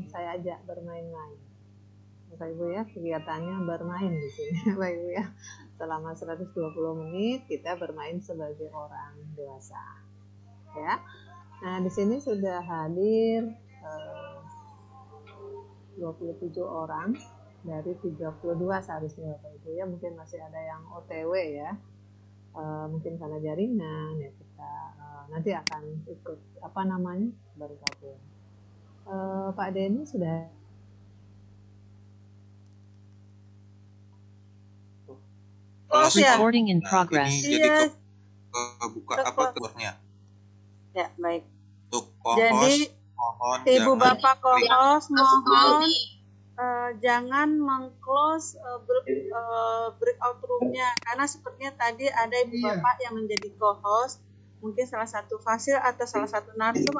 saya ajak bermain-main. Bapak Ibu ya, kegiatannya bermain di sini Bapak Ibu ya. Selama 120 menit kita bermain sebagai orang dewasa. Ya. Nah, di sini sudah hadir 27 orang dari 32 seharusnya Bapak Ibu ya. Mungkin masih ada yang OTW ya. Mungkin karena jaringan ya, kita nanti akan ikut bergabung. Pak Denny sudah recording in progress. Ini jadi buka apa keluarnya? Ya, baik. Untuk co-host, jadi mohon Ibu Bapak co-host mohon jangan meng-close breakout room-nya, karena sepertinya tadi ada Ibu Bapak yang menjadi co-host, mungkin salah satu fasil atau salah satu narsum.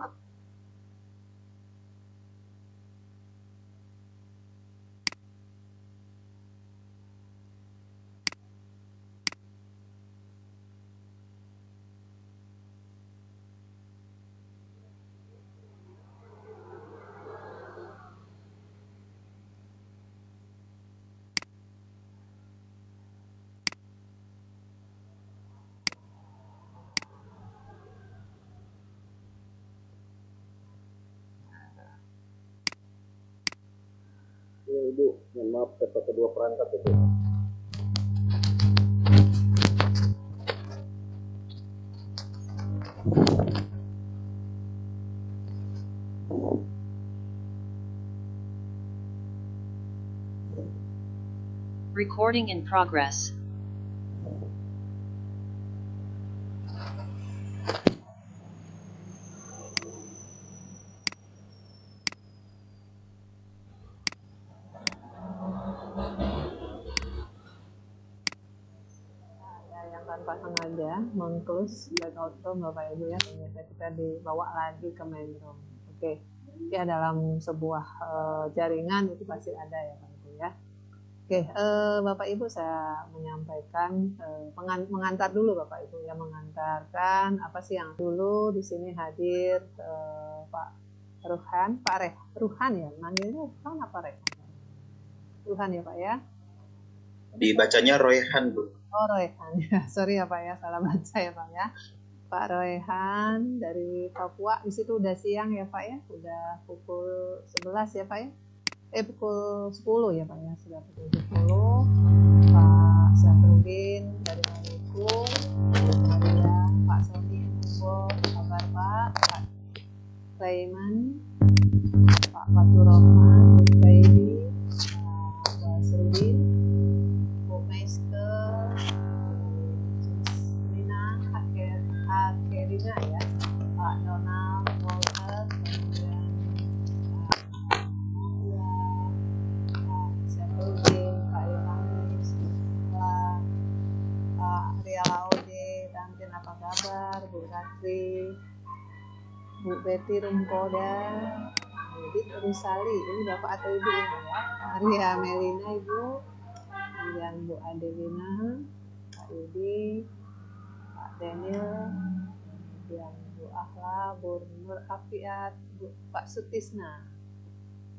Ya Ibu, mohon maaf dapat kedua perangkat itu. Recording in progress. tanpa sengaja meng-close breakout room Bapak Ibu ya, ternyata kita dibawa lagi ke main room. Oke, ya dalam sebuah jaringan itu pasti ada ya Pak Ibu ya. Oke, Bapak Ibu saya menyampaikan mengantar dulu Bapak Ibu ya, mengantarkan apa sih yang dulu di sini hadir Pak Ruhan, Ruhan ya, manggilnya Ruhan apa Rehan? Ruhan ya Pak ya. Dibacanya Royhan Bu. Oh Royhan ya, sorry ya Pak ya, salah baca ya Pak ya. Pak Royhan dari Papua, di situ udah siang ya Pak ya, udah pukul 11 ya Pak ya. Pukul 10 ya Pak ya, sudah pukul 10. Pak Syafruddin dari Maluku, kemudian Pak Sony Mumbo, kabar Pak Raiman, Pak Fatur Rahman, Bu Baby, Pak Basrudin, Bu Meiske, Nina, Akerina ya, Pak Donald, Walter, kemudian Pak Syafruddin, Pak Yohanes, Pak Ria Laude, Tantin apa kabar, Bu Ratri, Bu Betty Rumpoda, Bibit Rusali, ini Bapak atau Ibu ini ya, Maria Melina Ibu, kemudian Bu Adelina, Pak Yudi, Pak Daniel, kemudian Bu Ahla, Bu Nur Afiat, Pak Sutisna,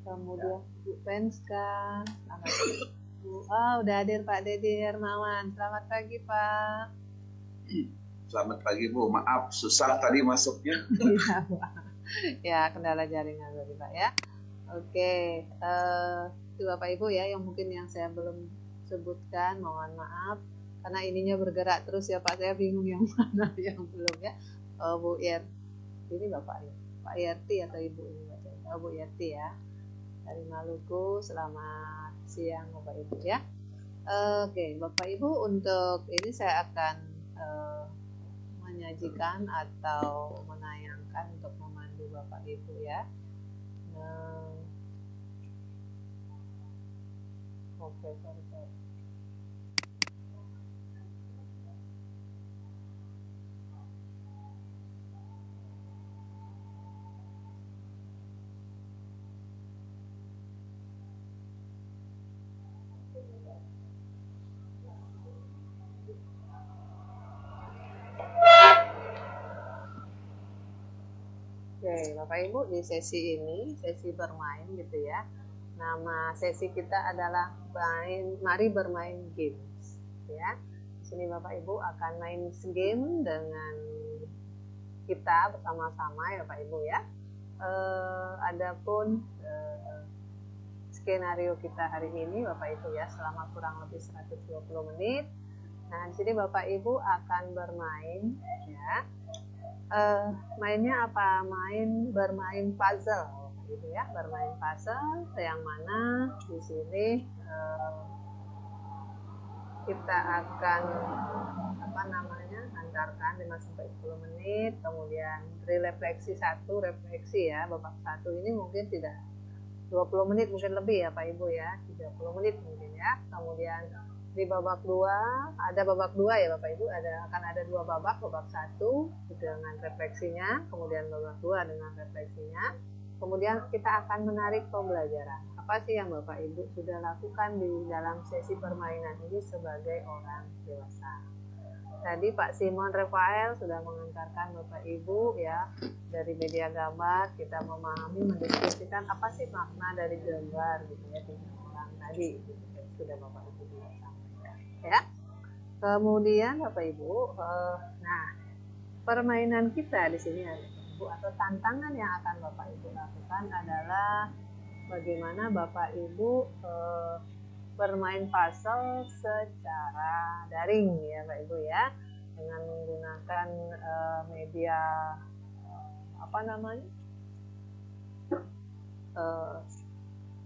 kemudian Bu Penska, selamat pagi Bu. Udah hadir Pak Dedi Hermawan, selamat pagi Pak. Selamat pagi Bu, maaf susah tadi masuknya. Iya Pak. Ya kendala jaringan tadi Pak ya. Oke, itu Bapak Ibu ya yang mungkin yang saya belum sebutkan, mohon maaf karena ininya bergerak terus ya Pak, saya bingung yang mana yang belum ya. Bu Yerti, ini Bapak ya, Pak Yerti atau Ibu ini bacanya? Bu Yerti ya, dari Maluku, selamat siang Bapak Ibu ya. Oke Bapak Ibu, untuk ini saya akan menyajikan atau menayangkan untuk memandu Bapak Ibu ya. Oke, sorry. Oke, Bapak Ibu, di sesi ini, sesi bermain bermain gitu ya. Nama sesi kita adalah mari bermain games ya. Di sini Bapak Ibu akan main game dengan kita bersama-sama ya Bapak Ibu ya. Adapun skenario kita hari ini Bapak Ibu ya, selama kurang lebih 120 menit. Nah, di sini Bapak Ibu akan bermain ya. Mainnya apa? Bermain puzzle gitu ya, bermain puzzle yang mana di sini kita akan antarkan 5-10 menit, kemudian refleksi refleksi ya, babak 1 ini mungkin tidak 20 menit, mungkin lebih ya Pak Ibu ya, 30 menit mungkin ya. Kemudian di babak 2 ada babak 2 ya Bapak Ibu, akan ada 2 babak 1 dengan refleksinya, kemudian babak 2 dengan refleksinya. Kemudian kita akan menarik pembelajaran. Apa sih yang Bapak Ibu sudah lakukan di dalam sesi permainan ini sebagai orang dewasa? Tadi Pak Simon Rafael sudah mengantarkan Bapak Ibu ya, dari media gambar kita memahami, mendiskusikan apa sih makna dari gambar gitu ya, 3 orang tadi gitu, sudah Bapak Ibu sampaikan ya. Kemudian Bapak Ibu, nah permainan kita di sini atau tantangan yang akan Bapak Ibu lakukan adalah bagaimana Bapak Ibu bermain puzzle secara daring ya Pak Ibu ya, dengan menggunakan media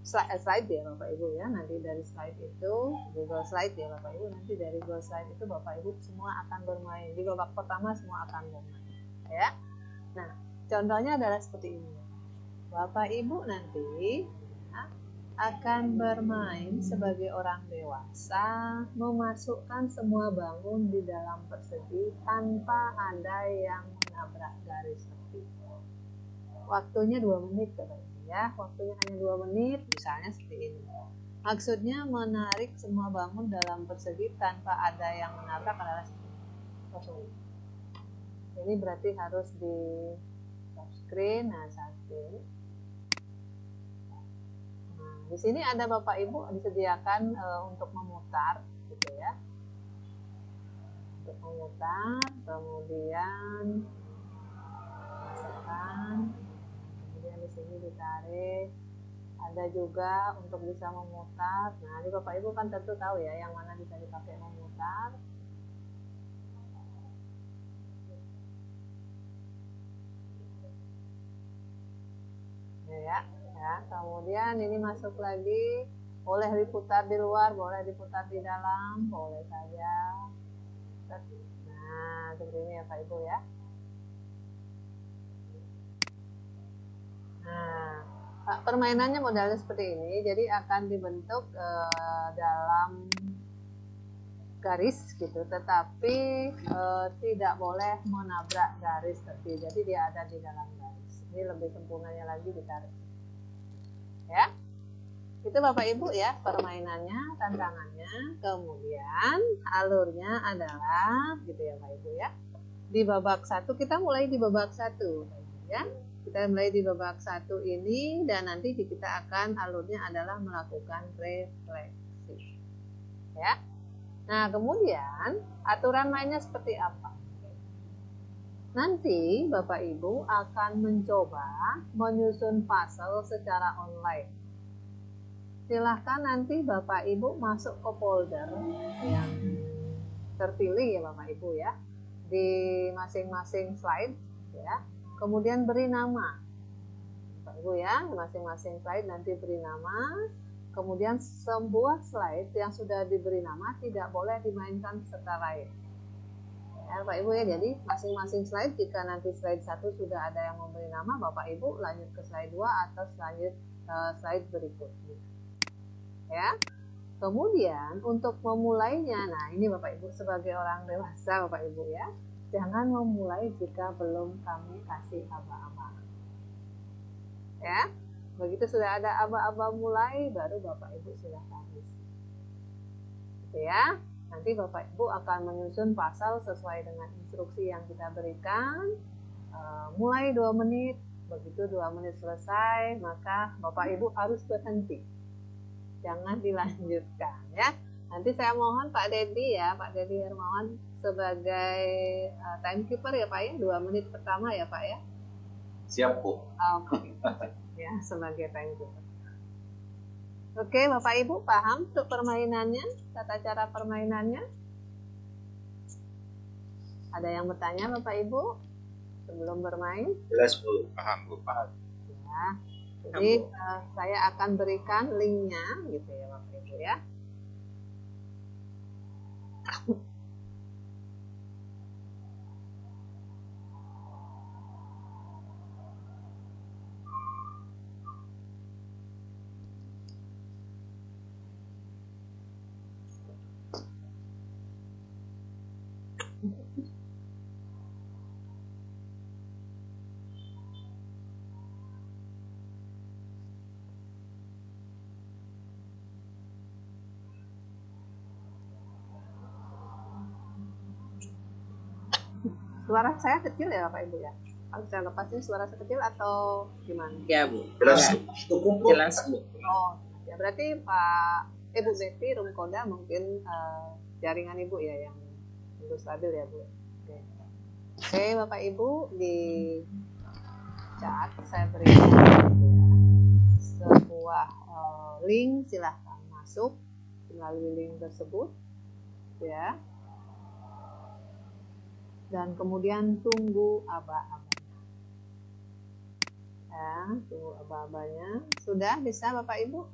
slide ya Bapak Ibu ya. Nanti dari slide itu Google Slide ya Bapak Ibu, nanti dari Google Slide itu Bapak Ibu semua akan bermain. Di babak pertama semua akan bermain ya. Nah, contohnya adalah seperti ini. Bapak Ibu nanti ya, akan bermain sebagai orang dewasa, memasukkan semua bangun di dalam persegi tanpa ada yang menabrak garis tepi. Waktunya 2 menit Bapak Ibu ya. Waktunya hanya 2 menit, misalnya seperti ini. Maksudnya menarik semua bangun dalam persegi tanpa ada yang menabrak adalah seperti ini. Ini berarti harus di stop screen. Nah, screen. Nah, di sini ada Bapak Ibu disediakan untuk memutar, gitu ya. Untuk memutar, kemudian masukkan, kemudian di sini ditarik. Ada juga untuk bisa memutar. Nah, ini Bapak Ibu kan tentu tahu ya yang mana bisa dipakai memutar. Ya, kemudian ini masuk lagi, boleh diputar di luar, boleh diputar di dalam, boleh saja. Nah, seperti ini ya Pak Ibu ya. Nah, permainannya modelnya seperti ini, jadi akan dibentuk dalam garis gitu, tetapi tidak boleh menabrak garis tepi, jadi dia ada di dalam garis. Ini lebih sempurnanya lagi ditarik ya. Itu Bapak Ibu ya permainannya, tantangannya. Kemudian alurnya adalah gitu ya Pak Ibu ya. Di babak 1 kita mulai di babak 1 ya. Kita mulai di babak 1 ini, dan nanti kita akan alurnya adalah melakukan refleksi ya. Nah, kemudian aturan mainnya seperti apa? Nanti Bapak Ibu akan mencoba menyusun puzzle secara online. Silahkan nanti Bapak Ibu masuk ke folder yang terpilih ya Bapak Ibu ya, di masing-masing slide ya. Kemudian beri nama Bapak Ibu ya, masing-masing slide nanti beri nama. Kemudian sebuah slide yang sudah diberi nama tidak boleh dimainkan secara lain ya Pak Ibu ya. Jadi masing-masing slide, jika nanti slide 1 sudah ada yang memberi nama, Bapak Ibu lanjut ke slide 2 atau slide berikutnya ya. Kemudian untuk memulainya, nah ini Bapak Ibu sebagai orang dewasa Bapak Ibu ya, jangan memulai jika belum kami kasih aba-aba ya. Begitu sudah ada aba-aba mulai, baru Bapak Ibu silakan isi gitu ya. Nanti Bapak Ibu akan menyusun puzzle sesuai dengan instruksi yang kita berikan, mulai 2 menit, begitu 2 menit selesai, maka Bapak Ibu harus berhenti. Jangan dilanjutkan ya. Nanti saya mohon Pak Dedi ya, Pak Dedi Hermawan sebagai timekeeper ya Pak ya, 2 menit pertama ya Pak ya. Siap Bu. Oke. Ya, sebagai timekeeper. Oke, Bapak Ibu paham untuk permainannya, tata cara permainannya? Ada yang bertanya Bapak Ibu sebelum bermain? Jelas Bu. Paham Bu. Paham. Ya. Jadi saya akan berikan linknya gitu ya Bapak Ibu ya. Suara saya kecil ya Bapak Ibu ya? Kalau saya lepas ini suara saya kecil atau gimana? Ya Bu. Jelas. Cukup jelas Bu. Oh, ya berarti Pak Ibu Betty room koda mungkin jaringan Ibu ya yang belum stabil ya Bu. Oke. Oke Bapak Ibu di chat saya berikan sebuah link, silahkan masuk melalui link tersebut ya. Dan kemudian tunggu aba-abanya. Ya, tunggu aba-abanya. Sudah bisa Bapak Ibu?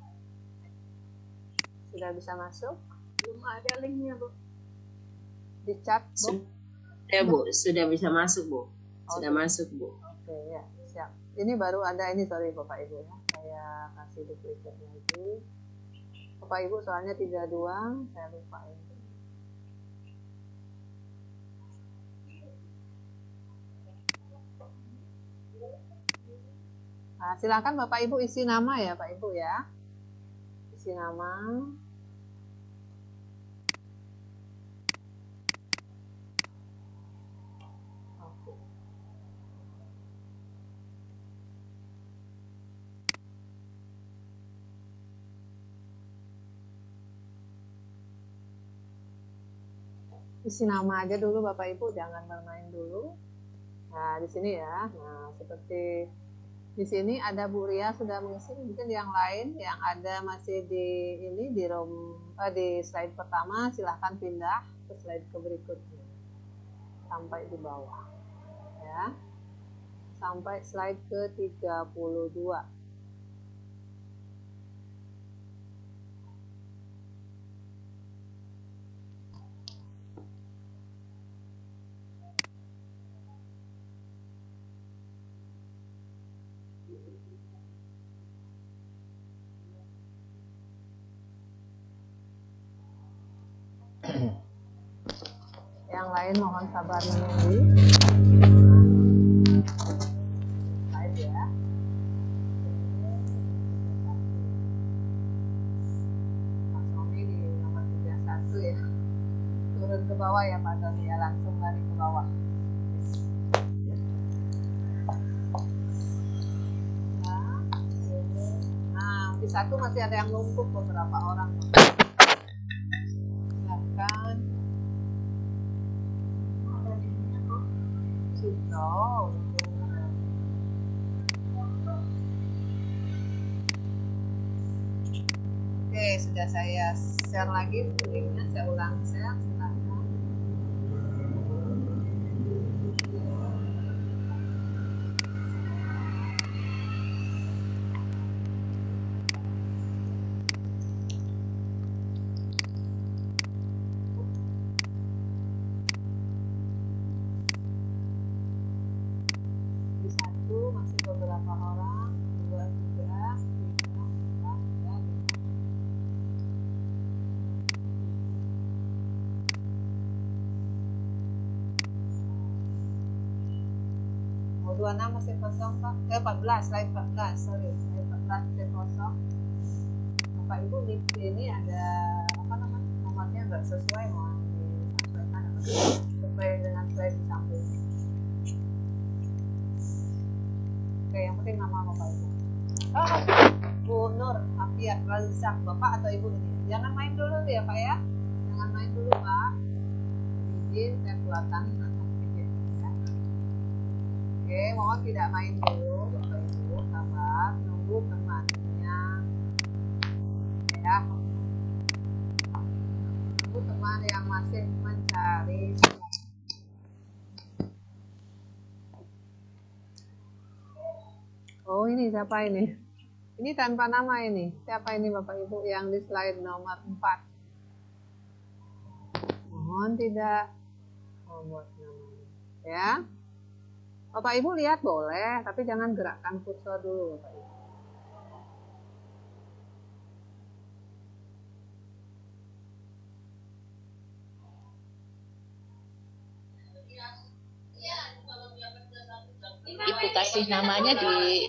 Sudah bisa masuk? Belum ada linknya Bu. Di chat Bu? Ya Bu, sudah bisa masuk Bu. Sudah Oke. masuk Bu. Oke ya, siap. Ini baru ada ini, sorry Bapak Ibu ya. Saya kasih duplicate lagi. Bapak Ibu soalnya 32, saya lupa ini. Nah, silakan Bapak Ibu isi nama ya Pak Ibu ya. Isi nama. Oke. Isi nama aja dulu Bapak Ibu, jangan bermain dulu. Nah, di sini ya. Nah, seperti di sini ada Bu Ria sudah mengisi, mungkin yang lain yang ada masih di ini di di slide pertama, silahkan pindah ke slide ke berikutnya sampai di bawah ya, sampai slide ke 32. Yang lain mohon sabar menunggu. Slide ya. Pak Sony di nomor 31 ya. Turun ke bawah ya Pak Sony ya, langsung lari ke bawah. Nah, di satu masih ada yang numpuk beberapa orang. Silakan. Sudah. Oke, sudah saya share lagi linknya, saya ulang share, silakan. Di satu masih beberapa orang, 2, 3, 4, 5. Oh, 26 masih kosong Pak. 14, slide 14, sorry, slide 14 masih kosong. Bapak Ibu di sini ada apa namanya, nomornya nggak sesuai, mau disampaikan apa sesuai dengan slide di samping. Oke, Oke, yang penting nama Bapak Ibu. Oh, Bu Nur Afiat Razak, Bapak atau Ibu ini. Jangan main dulu ya Pak ya. Jangan main dulu Pak. Izin saya keluarkan. Ya. Oke, mohon tidak main dulu Bapak Ibu. Sabar, nunggu temannya. Ya. Nunggu teman yang masih mencari. Oh ini siapa ini? Ini tanpa nama ini. Siapa ini Bapak Ibu yang di slide nomor 4? Mohon tidak membuat namanya. Ya. Bapak Ibu lihat boleh, tapi jangan gerakkan kursor dulu Bapak Ibu. Ibu kasih namanya di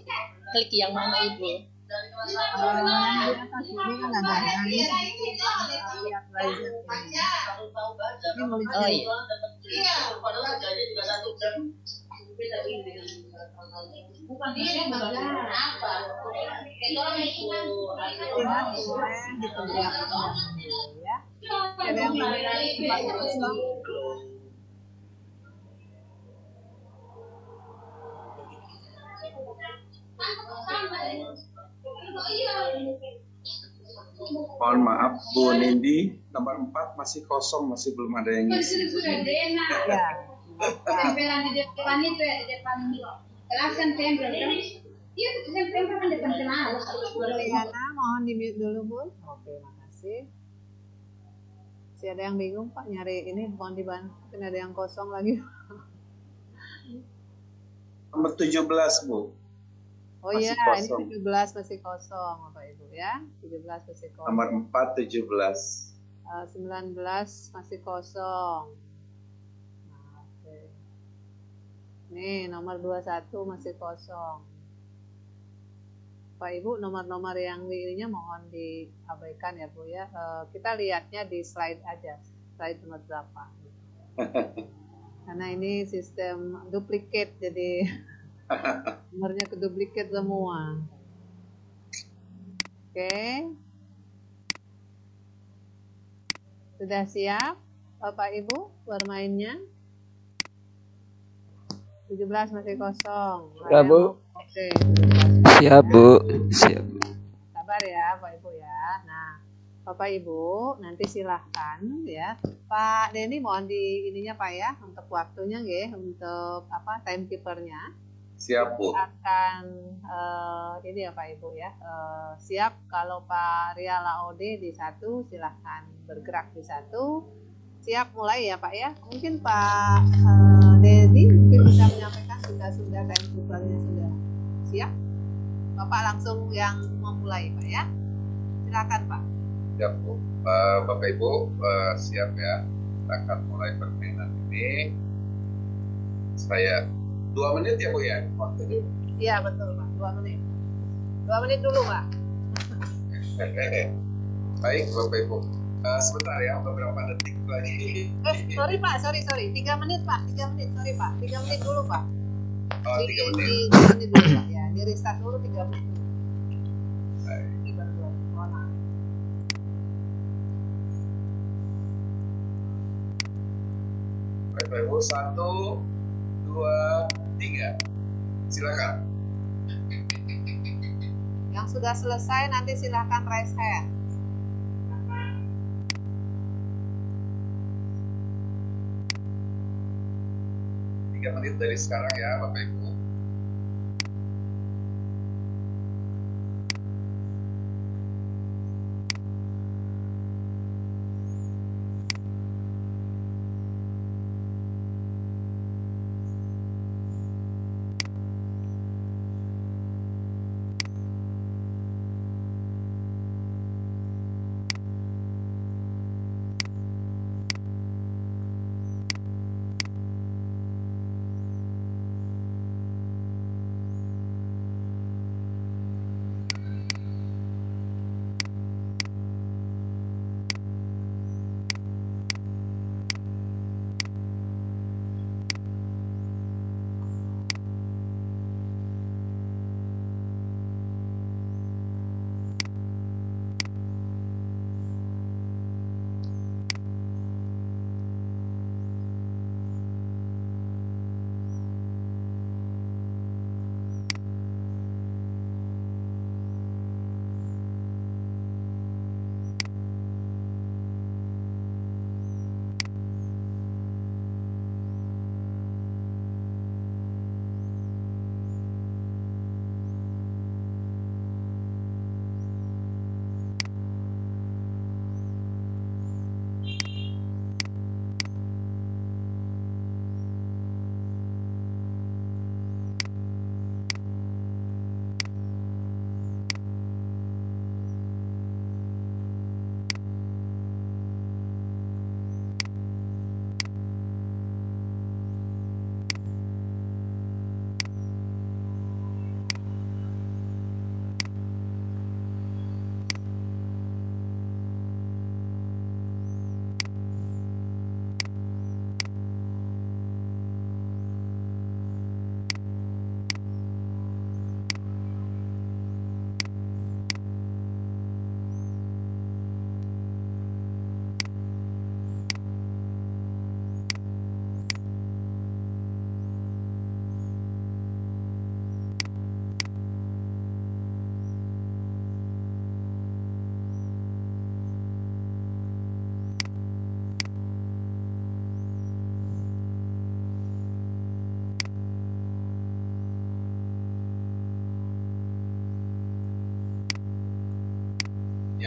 klik yang mana Ibu? Di atas ini kan ada garis lihat Razak ini nulisnya. Oh iya. Lihat boleh dikerjakan ya. Ada yang memiliki tempat kosong. Mohon maaf Bu Nindi, nomor 4 masih kosong, masih belum ada yang ngisi. Ya. Tempelan di depan itu ya, di depan kelas kan tempel kan? Iya, tempel kan depan kelas. Liana, mohon di mute dulu Bun. Oke, makasih. Masih ada yang bingung Pak nyari ini, mohon dibantu. Mungkin ada yang kosong lagi. Nomor 17 Bu. Oh Masih iya, kosong. ini 17 masih kosong Bapak Ibu ya. 17 masih kosong. Nomor 4 17. 19 masih kosong. Nah, oke. Nih, nomor 21 masih kosong. Pak Ibu, nomor-nomor yang di ininya mohon diabaikan ya Bu ya. Kita lihatnya di slide aja, slide nomor berapa. Karena ini sistem duplicate jadi nomornya keduplikat semua. Oke. Sudah siap Bapak Ibu bermainnya? 17 masih kosong. Ya, Bu. Oke. Siap Bu, siap. Sabar ya Pak Ibu ya. Nah, Bapak Ibu nanti silahkan ya. Pak Denny mohon di ininya Pak ya untuk waktunya nggih, untuk apa timekeepernya. Siap Bu. Akan ini ya Pak Ibu ya. Siap kalau Pak Ria Laode di 1 silahkan bergerak di 1. Siap mulai ya Pak ya. Mungkin Pak Denny mungkin bisa menyampaikan sudah timekeepernya sudah siap. Bapak langsung yang memulai Pak ya. Silakan Pak. Siap Bu. Bapak Ibu siap ya. Kita akan mulai permainan ini. Saya 2 menit ya Bu ya waktunya. Iya betul Pak, 2 menit. 2 menit dulu Pak. Baik Bapak Ibu. Sebentar ya, beberapa detik lagi. Sorry Pak, sorry. 3 menit Pak, 3 menit, sorry Pak. 3 menit dulu Pak. Oh, 3 menit. 3 menit dulu Pak ya. Di restart dulu 3 menit dulu. Baik. Ini baru 2 menit. Mohon maaf. Bapak Ibu, 1, 2, 3. Silakan. Yang sudah selesai nanti silahkan raise hand. Tiga menit dari sekarang ya Bapak Ibu.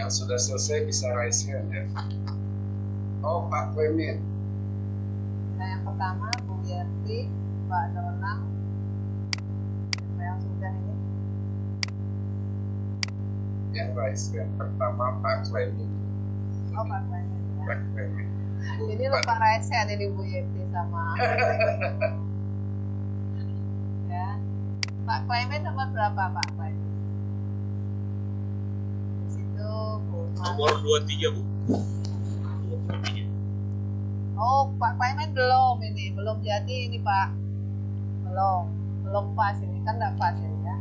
Yang sudah selesai bisa raise hand ya. Oh, Pak Clement. Nah, yang pertama Bu Yerti, Pak Donang. Siapa yang sudah ini? Yang raise hand pertama Pak Clement. Oh, Pak Clement ya. Pak Clement. Jadi lupa raise hand ini Bu Yerti sama ya. Pak Clement nomor berapa Pak Clement? Di situ Bu Nomor 23 Bu. Oh, Pak Clement belum ini, belum jadi ini Pak. Belum pas ini kan enggak pas ini ya.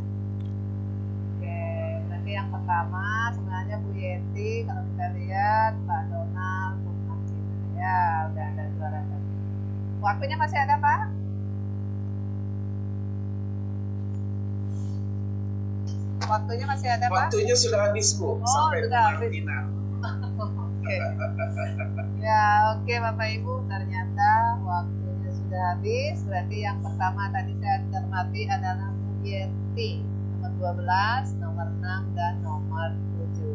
Oke, nanti yang pertama sebenarnya Bu Yeti, kalau kita lihat Pak Donald, Bu Hakim. Ya, udah ada juara tadi. Waktunya masih ada Pak? Waktunya masih ada Pak? Waktunya sudah habis Bu, sampai sudah habis. final. Oke. Ya, oke Bapak Ibu, ternyata waktunya sudah habis. Berarti yang pertama tadi saya cermati adalah Bu Yeti, nomor 12, nomor 6 dan nomor 7.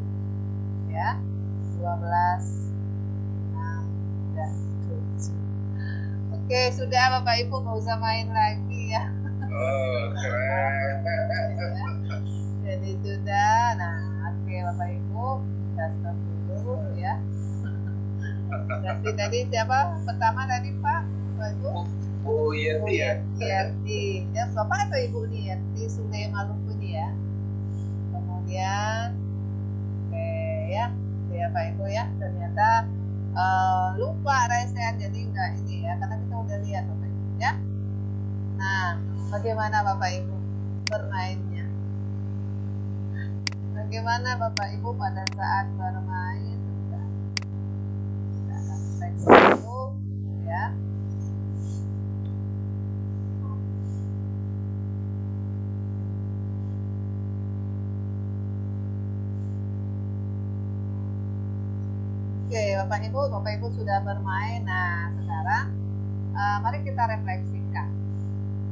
Ya. 12, 6 dan 7. Oke, sudah Bapak Ibu, nggak usah main lagi ya. Oh, keren. Jadi sudah. Nah, oke Bapak Ibu, kita stop dulu ya. Berarti tadi siapa pertama tadi Pak? Bapak Ibu? Bu Yeti ya. Yeti. Ya, Bapak atau Ibu nih Yeti Sungai Maluku nih ya. Kemudian oke ya. Ya Pak Ibu ya. Ternyata lupa raise hand, jadi enggak ini ya, karena kita udah lihat Bapak Ibu ya. Nah, bagaimana Bapak Ibu bermainnya? Bagaimana Bapak Ibu pada saat bermain? Teks dulu ya. Oke, Bapak Ibu sudah bermain. Nah, sekarang mari kita refleksikan.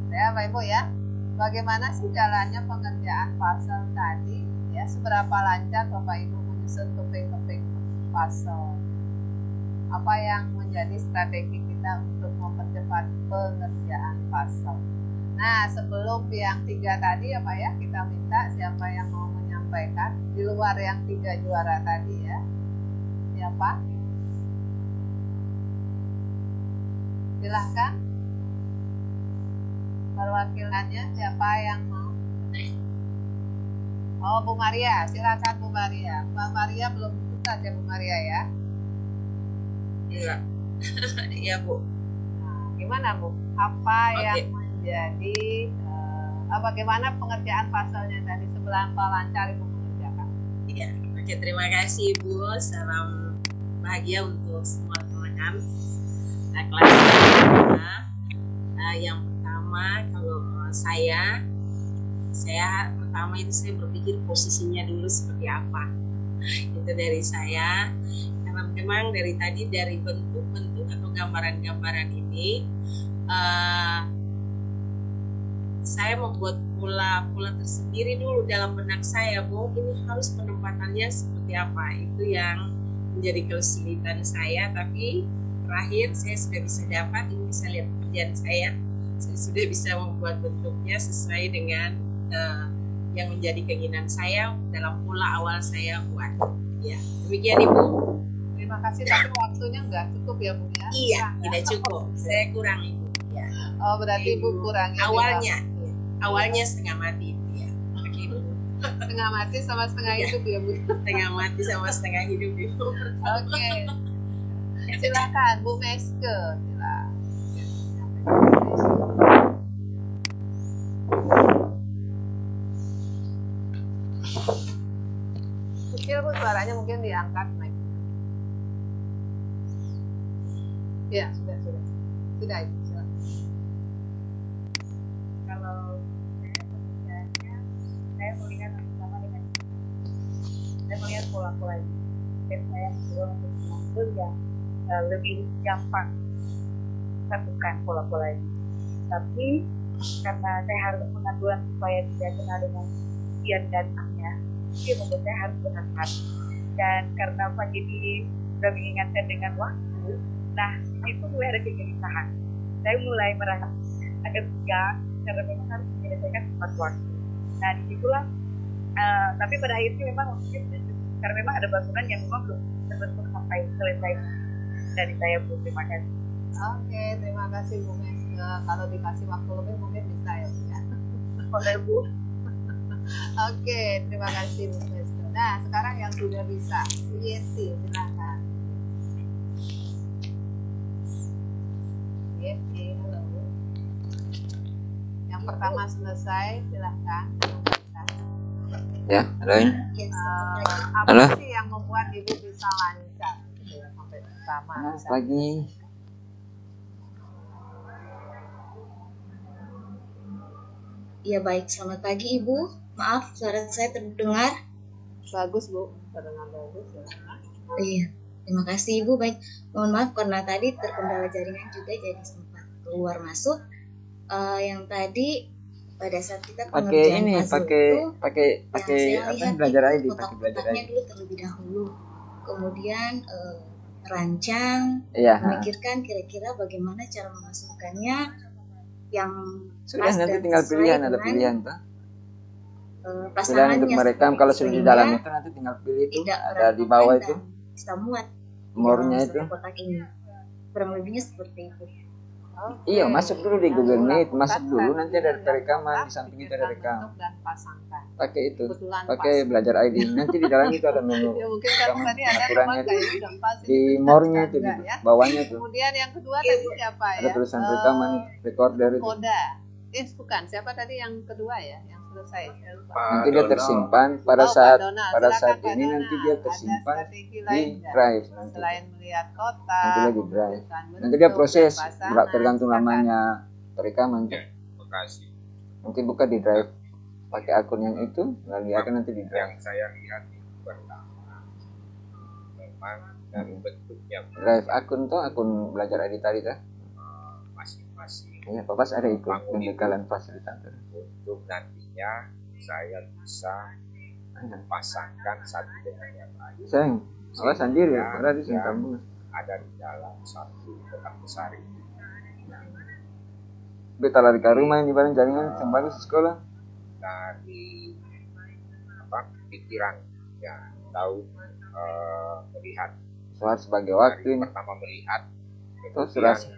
Ya, Bapak Ibu ya. Bagaimana sih jalannya pengerjaan puzzle tadi? Ya, seberapa lancar Bapak Ibu menyusun keping-keping puzzle? Apa yang menjadi strategi kita untuk mempercepat pengerjaan puzzle? Nah, sebelum yang 3 tadi ya Pak ya, kita minta siapa yang mau menyampaikan di luar yang 3 juara tadi ya. Siapa? Silahkan. Perwakilannya siapa yang mau? Oh, Bu Maria, silakan Bu Maria. Bu Maria belum tuntas ya Bu Maria ya? Iya. Iya Bu. Nah, gimana Bu? Apa yang menjadi bagaimana pengerjaan puzzle-nya tadi, seberapa lancar Ibu mengerjakan? Iya. Oke, terima kasih Bu. Salam bahagia untuk semua rekan kelas. Yang pertama, kalau saya pertama itu saya berpikir posisinya dulu seperti apa. Itu dari saya. Karena memang dari tadi dari bentuk-bentuk atau gambaran-gambaran ini saya membuat pola tersendiri dulu dalam benak saya, Bu. Ini harus penempatannya seperti apa. Itu yang menjadi kesulitan saya, tapi terakhir saya sudah bisa dapat, ini bisa lihat pekerjaan saya sudah bisa membuat bentuknya sesuai dengan yang menjadi keinginan saya dalam pola awal saya buat. Ya, demikian Ibu. Terima kasih, tapi waktunya nggak cukup ya Bu ya? Iya, tidak cukup. Saya kurang Ibu. Ya. Oh, berarti Ibu kurang ya? Awalnya setengah mati ya. Oke, Ibu. Setengah mati sama setengah hidup ya Bu? Setengah mati sama setengah hidup Ibu. Oke. Silakan Bu Meske, silakan. Kecil Bu suaranya, mungkin diangkat mic. Ya, sudah itu silakan. Kalau saya pekerjaannya, saya melihat sama dengan saya melihat pola-polanya, dan saya mencoba untuk mengambil yang lebih gampang satukan pola-polanya. Tapi karena saya harus pengaturan supaya tidak kena dengan sekian datangnya, itu membuat saya harus berhati-hati. Dan karena Pak ini sudah mengingatkan dengan waktu, nah itu mulai ada kegelisahan. Saya mulai merasa agak tegang karena memang harus menyelesaikan tepat waktu. Nah disitulah, tapi pada akhirnya memang mungkin karena memang ada bangunan yang memang belum terbentuk sampai selesai. Dari saya Bu, terima kasih. Oke, terima kasih Bu Mes. Kalau dikasih waktu lebih mungkin bisa ya Bu ya. Boleh Bu. Oke, terima kasih Bu Mes. Nah, sekarang yang sudah bisa, Bu Yeti, silakan. Yeti, halo. Yang pertama selesai, silakan. Ya, halo. Apa Halo. sih yang membuat Ibu bisa lancar sampai pertama? Bisa. Pagi. Ya baik, selamat pagi Ibu. Maaf, suara saya terdengar. Bagus Bu, terdengar bagus ya. Iya, terima kasih Ibu. Baik, mohon maaf karena tadi terkendala jaringan juga jadi sempat keluar masuk. Yang tadi pada saat kita Pakai pengerjaan ini, puzzle pakai itu, apa yang saya lihat belajar itu ID, pakai belajar kotak-kotaknya ID. dulu terlebih dahulu. Kemudian rancang, Iya. memikirkan kira-kira bagaimana cara memasukkannya yang Sudah pas nanti dan tinggal sesuai pilihan, ada dengan pilihan tuh. Pilihan pasangannya untuk merekam. seperti Kalau itu, sudah di sehingga dalam itu nanti tinggal pilih itu. tidak Ada di bawah berantakan itu dan bisa muat di nomornya dalam itu. satu kotak ini. Kurang lebihnya seperti itu. Iya, masuk dulu di Google Meet, masuk dulu nanti ada Lakukan rekaman, di samping itu ada rekam. bentuk dan pasangkan. Pakai itu, Kebetulan pakai pas. belajar ID. Nanti di dalam itu ada menu Ya mungkin karena rekaman tadi ada pengaturannya memang itu. kayak udah pas Di ini, more-nya kan itu, di enggak ya. bawahnya tuh. Kemudian yang kedua tadi siapa ya? Ada tulisan rekaman itu, recorder itu. Koda. Bukan, siapa tadi yang kedua ya? Yang selesai. Saya lupa. Nanti dia tersimpan pada Oh, Pak saat Donald. pada Silakan, saat Pak ini Donald. nanti dia Ada tersimpan strategi di lain nggak? drive nanti. Selain melihat Nanti kotak, lagi drive. menentukan Nanti dia bentuk, proses pasangan, tergantung silakan. namanya perekaman. Terima kasih. Nanti buka di drive pakai akun yang itu, lalu akan nanti di drive. Yang saya lihat itu pertama memang dari bentuknya Drive akun tuh akun belajar ID tadi kan? masing-masing Iya, Papas ada ikut Bangun itu. pembekalan fasilitator. untuk nantinya saya bisa pasangkan satu dengan yang lain. Sayang, awas sendiri ya, Sehingga karena di sini yang kampung. ada di dalam satu kotak besar ini. Beta lari ke rumah ini bareng jaringan yang bagus di sekolah. Dari pikiran ya tahu melihat Soal sebagai dari waktu ini. pertama melihat Terus kemudian rasa.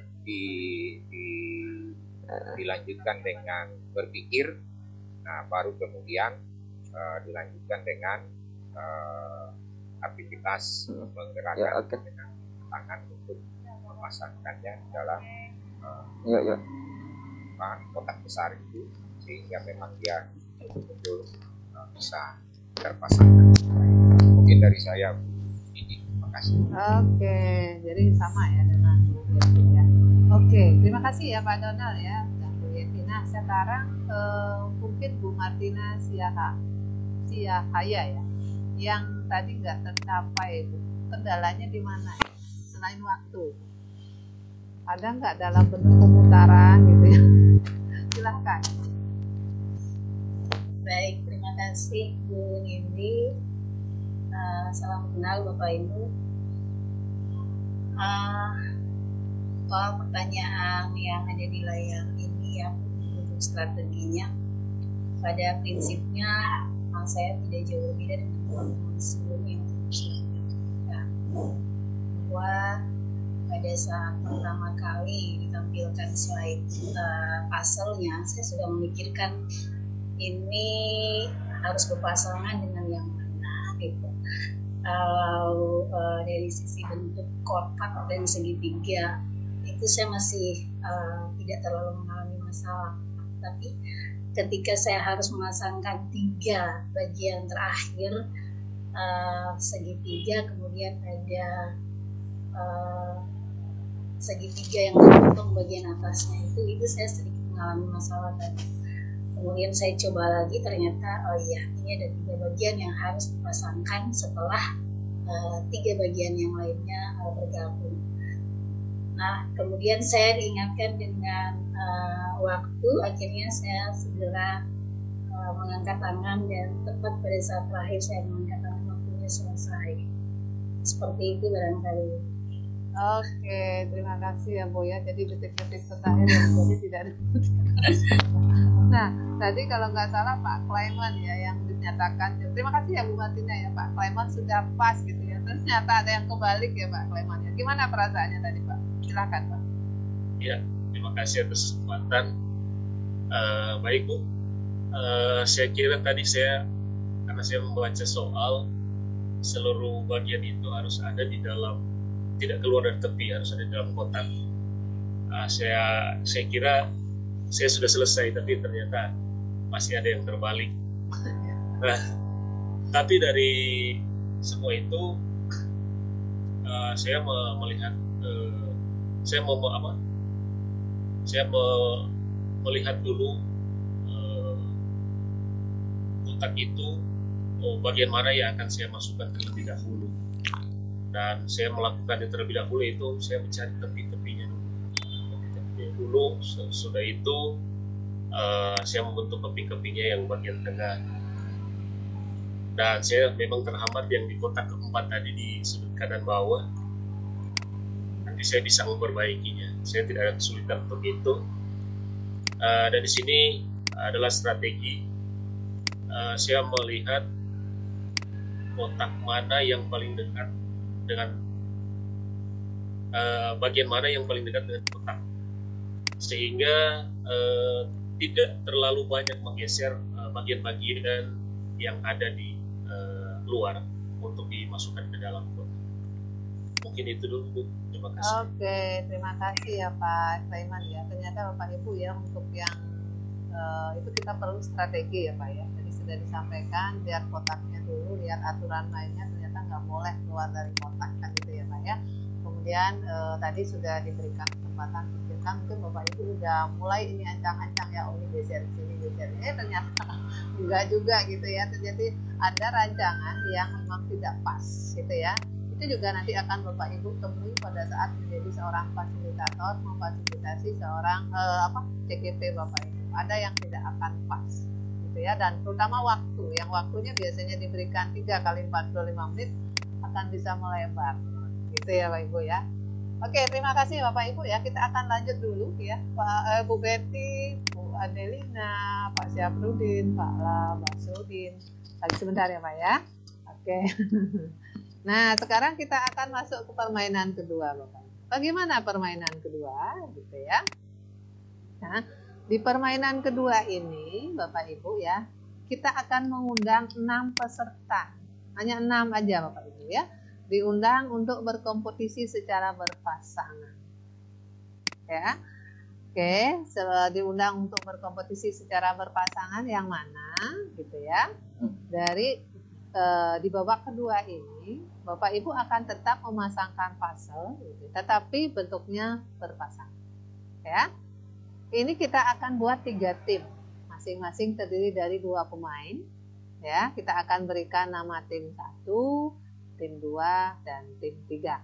dilanjutkan dengan berpikir, nah baru kemudian dilanjutkan dengan aktivitas menggerakkan Ya, oke. dengan tangan untuk memasangkannya dalam Yuk. kotak besar itu sehingga memang dia betul bisa terpasangkan. Mungkin dari saya ini, terima kasih. Oke, jadi sama ya dengan Bu Yeti ya. Oke, terima kasih ya Pak Donald ya dan Bu Yeti. Nah sekarang mungkin Bu Martina Siahaya ya, yang tadi nggak tercapai Bu. Kendalanya di mana? Ya? Selain waktu, ada nggak dalam bentuk pemutaran gitu ya? Silahkan. Baik, terima kasih Bu Nindi. Salam kenal Bapak Ibu. Soal pertanyaan yang ada di layar ini ya, untuk strateginya, pada prinsipnya saya tidak jauh berbeda dengan teman-teman sebelumnya yang selanjutnya, bahwa pada saat pertama kali ditampilkan slide puzzle-nya, saya sudah memikirkan ini harus berpasangan dengan yang mana gitu. Kalau dari sisi bentuk kotak dan segitiga itu saya masih tidak terlalu mengalami masalah, tapi ketika saya harus memasangkan 3 bagian terakhir, segitiga, kemudian ada segitiga yang terpotong bagian atasnya, itu saya sedikit mengalami masalah tadi. Kemudian saya coba lagi, ternyata oh iya, ini ada 3 bagian yang harus dipasangkan setelah 3 bagian yang lainnya bergabung. Nah, kemudian saya diingatkan dengan waktu, akhirnya saya segera mengangkat tangan, dan tepat pada saat terakhir saya mengangkat tangan waktunya selesai. Seperti itu barangkali. Oke, terima kasih ya Bu ya. Jadi detik-detik terakhir yang jadi tidak ada. Nah, tadi kalau nggak salah Pak Klaiman ya yang dinyatakan. Terima kasih ya Bu Martina ya, Pak Klaiman sudah pas gitu ya. Terus ternyata ada yang kebalik ya Pak Klaiman ya. Gimana perasaannya tadi Pak? Silakan Pak. Ya, terima kasih atas kesempatan. Baik Bu, saya kira tadi karena saya membaca soal, seluruh bagian itu harus ada di dalam, tidak keluar dari tepi, harus ada di dalam kotak. Saya kira saya sudah selesai, tapi ternyata masih ada yang terbalik. Nah, tapi dari semua itu saya melihat, saya melihat dulu kotak itu bagian mana yang akan saya masukkan terlebih dahulu, dan saya melakukan terlebih dahulu itu saya mencari tepi-tepinya dulu. Sudah itu saya membentuk keping-kepingnya yang bagian tengah, dan saya memang terhambat yang di kotak keempat tadi di sudut kanan bawah. Nanti saya bisa memperbaikinya, saya tidak ada kesulitan untuk itu. Dan di sini adalah strategi. Saya melihat kotak mana yang paling dekat dengan bagian mana yang paling dekat dengan kotak, sehingga tidak terlalu banyak menggeser bagian-bagian yang ada di luar untuk dimasukkan ke dalam kotak. Mungkin itu dulu Bu. Terima kasih. Oke, terima kasih ya Pak Klaiman ya. Ternyata Bapak Ibu ya untuk yang itu kita perlu strategi ya Pak ya. Jadi sudah disampaikan, lihat kotaknya dulu, lihat aturan mainnya, ternyata nggak boleh keluar dari kotak kan gitu ya Pak ya. Kemudian tadi sudah diberikan kesempatan pikirkan, mungkin Bapak Ibu udah mulai ini ancang-ancang ya, ini geser sini geser ini, ternyata enggak juga gitu ya. Terjadi ada rancangan yang memang tidak pas gitu ya. Itu juga nanti akan Bapak Ibu temui pada saat menjadi seorang fasilitator, memfasilitasi seorang CGP Bapak Ibu. Ada yang tidak akan pas gitu ya, dan terutama waktu, yang waktunya biasanya diberikan 3 kali 45 menit akan bisa melebar gitu ya Bapak Ibu ya. Oke, terima kasih Bapak Ibu ya. Kita akan lanjut dulu ya, Bu Betty, Bu Adelina, Pak Syafruddin, Pak La, Pak Sudin. Tadi sebentar ya Pak ya. Oke. Nah, sekarang kita akan masuk ke permainan kedua Bapak. Bagaimana permainan kedua gitu ya. Nah, di permainan kedua ini Bapak Ibu ya, kita akan mengundang 6 peserta. Hanya 6 aja Bapak Ibu ya. Diundang untuk berkompetisi secara berpasangan. Ya. Oke, diundang untuk berkompetisi secara berpasangan yang mana gitu ya. Dari di babak kedua ini Bapak Ibu akan tetap memasangkan puzzle gitu, tetapi bentuknya berpasangan. Ya. Ini kita akan buat 3 tim. Masing-masing terdiri dari 2 pemain. Ya, kita akan berikan nama tim 1, tim 2, dan tim 3.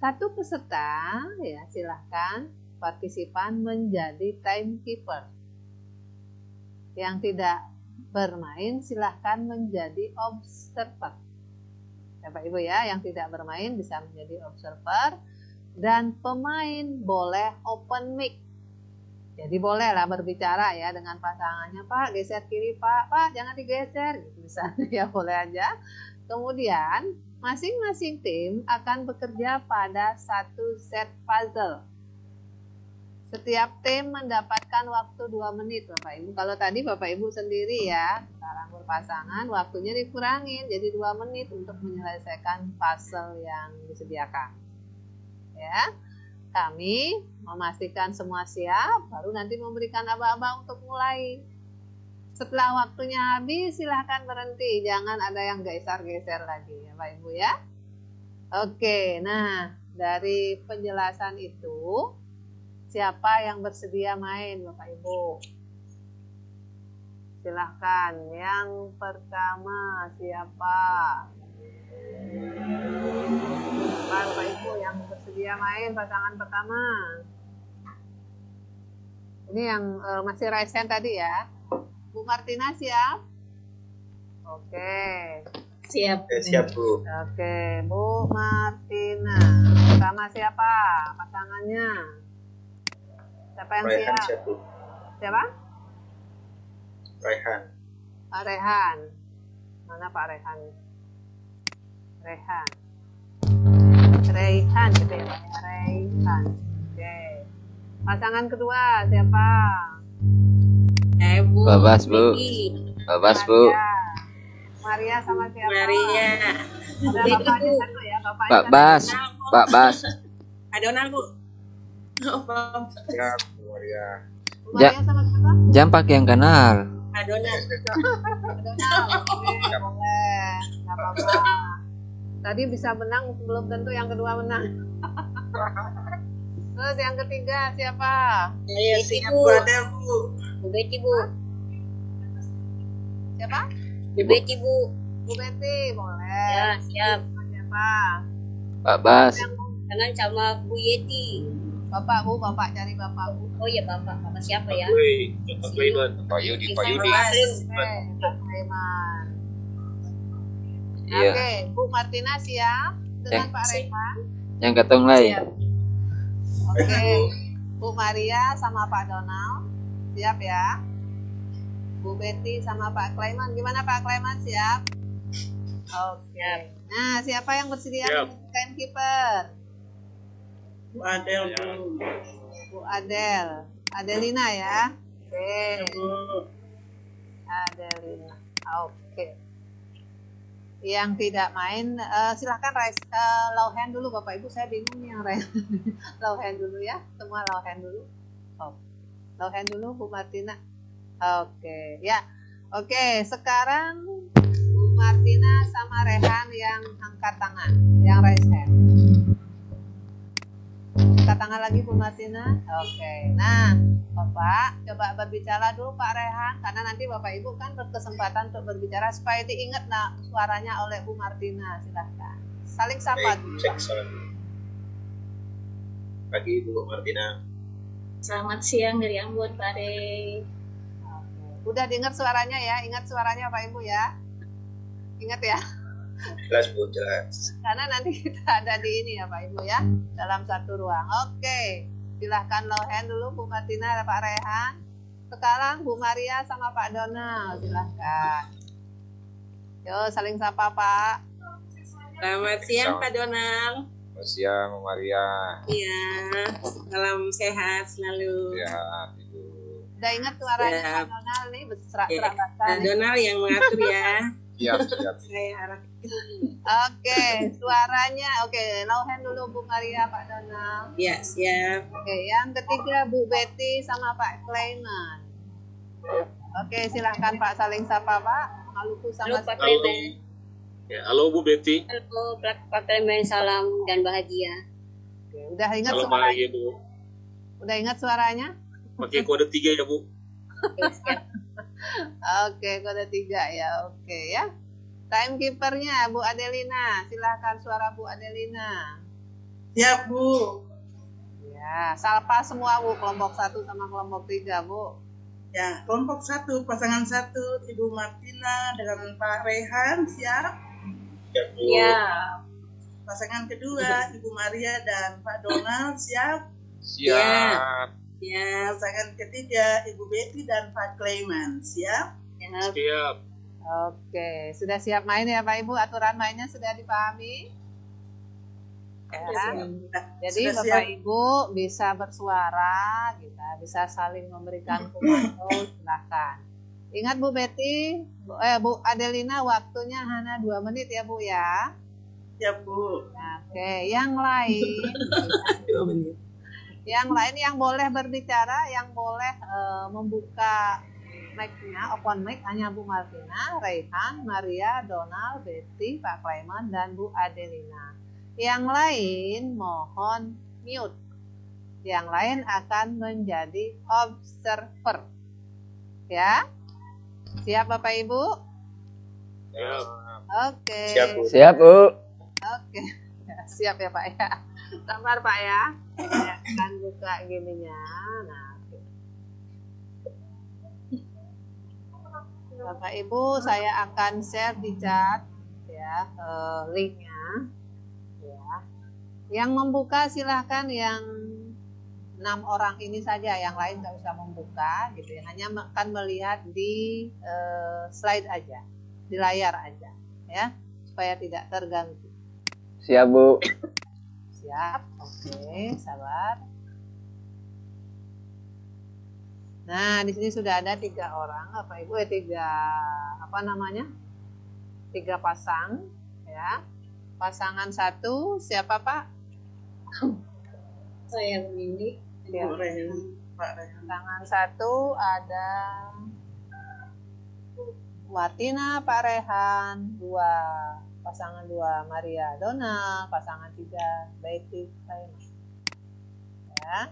1 peserta ya, silahkan partisipan menjadi timekeeper. Yang tidak bermain silahkan menjadi observer. Bapak Ibu ya, yang tidak bermain bisa menjadi observer, dan pemain boleh open mic. Jadi bolehlah berbicara ya dengan pasangannya, Pak geser kiri Pak jangan digeser gitu misalnya ya, boleh aja. Kemudian masing-masing tim akan bekerja pada 1 set puzzle. Setiap tim mendapatkan waktu 2 menit Bapak Ibu. Kalau tadi Bapak Ibu sendiri ya, sekarang berpasangan waktunya dikurangin jadi 2 menit untuk menyelesaikan puzzle yang disediakan. Ya, kami memastikan semua siap, baru nanti memberikan aba-aba untuk mulai. Setelah waktunya habis silahkan berhenti, jangan ada yang geser-geser lagi ya Bapak Ibu ya. Oke, nah dari penjelasan itu, siapa yang bersedia main Bapak Ibu? Silahkan, yang pertama siapa? Bapak Ibu yang bersedia main pasangan pertama. Ini yang masih raise hand tadi ya. Bu Martina siap? Oke. Siap. Siap Bu. Oke, Bu Martina. Sama siapa pasangannya? Siapa yang Raihan siap? siap Bu. Siapa? Raihan. Pak Rehan. Mana Pak Rehan? Rehan. Rehan gitu ya Pak. Rehan. Oke. Pasangan kedua siapa? Bu. Babas Bu. Vicky. Babas Bu. Maria sama siapa? Maria. Ada bapaknya satu ya, bapaknya Pak satu. Bas. Pak Bas. Pak Donald Bu. Siap Bu Maria. Bu Maria sama siapa? Jangan pakai yang kanal. Pak Donald. Donald. Oke, boleh. Nggak apa-apa. Tadi bisa menang, belum tentu yang kedua menang. Terus yang ketiga siapa? Saya siap Bu. Bu Adel Bu. Bu Betty Bu. Siapa? Bu Betty Bu. Bu Betty, boleh. Ya, siap. Siapa? Pak Bas. Jangan sama Bu Yeti. Bapak Bu, bapak cari bapak Bu. Oh ya Bapak. Bapak siapa ya? Woi, Pak Clayman. Pak Yudi, Pak Yudi. Oke, Pak Reman. Iya. Oke, Bu Martina siap dengan Pak Reman. Yang ketong lain. Oke, Bu Maria sama Pak Donald siap ya. Bu Betty sama Pak Clayman, gimana Pak Clayman siap? Oke. Nah, siapa yang bersedia Siap. menjadi timekeeper? Bu Adel Bu. Bu Adel, Adelina ya. Oke, Bu. Adelina. Oke. Yang tidak main, silahkan raise low hand dulu Bapak Ibu. Saya bingung nih yang raise low hand dulu ya. Semua low hand dulu. Oh, low hand dulu Bu Martina. Oke, ya. Oke, sekarang Bu Martina sama Rehan yang angkat tangan, yang raise hand. Angkat tangan lagi Bu Martina. Oke. Nah, Bapak coba berbicara dulu Pak Rehan, karena nanti Bapak Ibu kan berkesempatan untuk berbicara supaya diingat suaranya oleh Bu Martina. Silahkan. Saling sapa dulu. Cek salam. Pagi Bu Martina. Selamat siang dari Ambon, Pak De. Udah diingat suaranya ya, ingat suaranya Pak Ibu ya. Ingat ya. Jelas Bu, jelas. Karena nanti kita ada di ini ya Pak Ibu ya, dalam satu ruang. Oke, silahkan low hand dulu Bu Martina dan Pak Rehan. Sekarang Bu Maria sama Pak Donald, silahkan. Yo, saling sapa Pak. Selamat siang Pak Donald. Selamat siang Bu Maria. Iya, salam sehat selalu. Sehat Ibu. Udah ingat suaranya Siap. Pak Donald nih, serak-serak Pak basah nih. Donald yang mengatur ya. Siap, siap. Saya harap. Oke, suaranya. Oke, low hand dulu Bu Maria, Pak Donald. Ya, siap. Oke, yang ketiga Bu Betty sama Pak Clayman. Oke, silahkan Pak saling sapa Pak. Maluku sama Halo Pak Halo. Clayman. Ya, halo Bu Betty. Halo Pak Clayman, salam dan bahagia. Oke, udah ingat Salam suaranya? bahagia Bu. Udah ingat suaranya? Pakai kode 3 ya Bu. Oke, siap. Oke, kode 3 ya. Oke ya. Timekeepernya Bu Adelina. Silahkan suara Bu Adelina. Siap Bu. Ya, sapa semua Bu, kelompok 1 sama kelompok 3 Bu. Ya, kelompok 1, pasangan 1, Ibu Martina dengan Pak Rehan, siap. Siap Bu. Ya. Pasangan kedua, Ibu Maria dan Pak Donald, siap. Siap. Ya, pasangan ketiga, Ibu Betty dan Pak Clayman, siap. Siap. Siap. Oke, sudah siap main ya Pak Ibu? Aturan mainnya sudah dipahami? Ya. Jadi Sudah Bapak siap. Ibu bisa bersuara, kita bisa saling memberikan komando, silahkan. Ingat Bu Betty, Bu Adelina, waktunya hanya 2 menit ya Bu ya. Siap Bu. Oke, yang lain, yang boleh berbicara, yang boleh membuka mic-nya, open mic hanya Bu Martina, Rehan, Maria, Donald, Betty, Pak Clayman, dan Bu Adelina. Yang lain mohon mute. Yang lain akan menjadi observer. Ya? Siap Bapak Ibu? Siap. Oke. Siap Bu. Siap Bu. Oke. Siap ya Pak ya. Sabar Pak ya. Saya akan buka gininya. Nah, oke. Bapak Ibu, saya akan share di chat ya. ya linknya ya. Yang membuka silahkan yang 6 orang ini saja, yang lain nggak usah membuka gitu ya, hanya akan melihat di slide aja, di layar aja ya, supaya tidak terganggu. Siap Bu. Siap, oke, sabar. Nah, di sini sudah ada 3 orang, Bapak Ibu, 3 3 pasang, ya. Pasangan 1 siapa Pak? Saya memilih. Ya. Pasangan 1 ada Martina, Pak Rehan, 2. Pasangan 2 Maria Donald, pasangan 3 Betty Saima. Ya.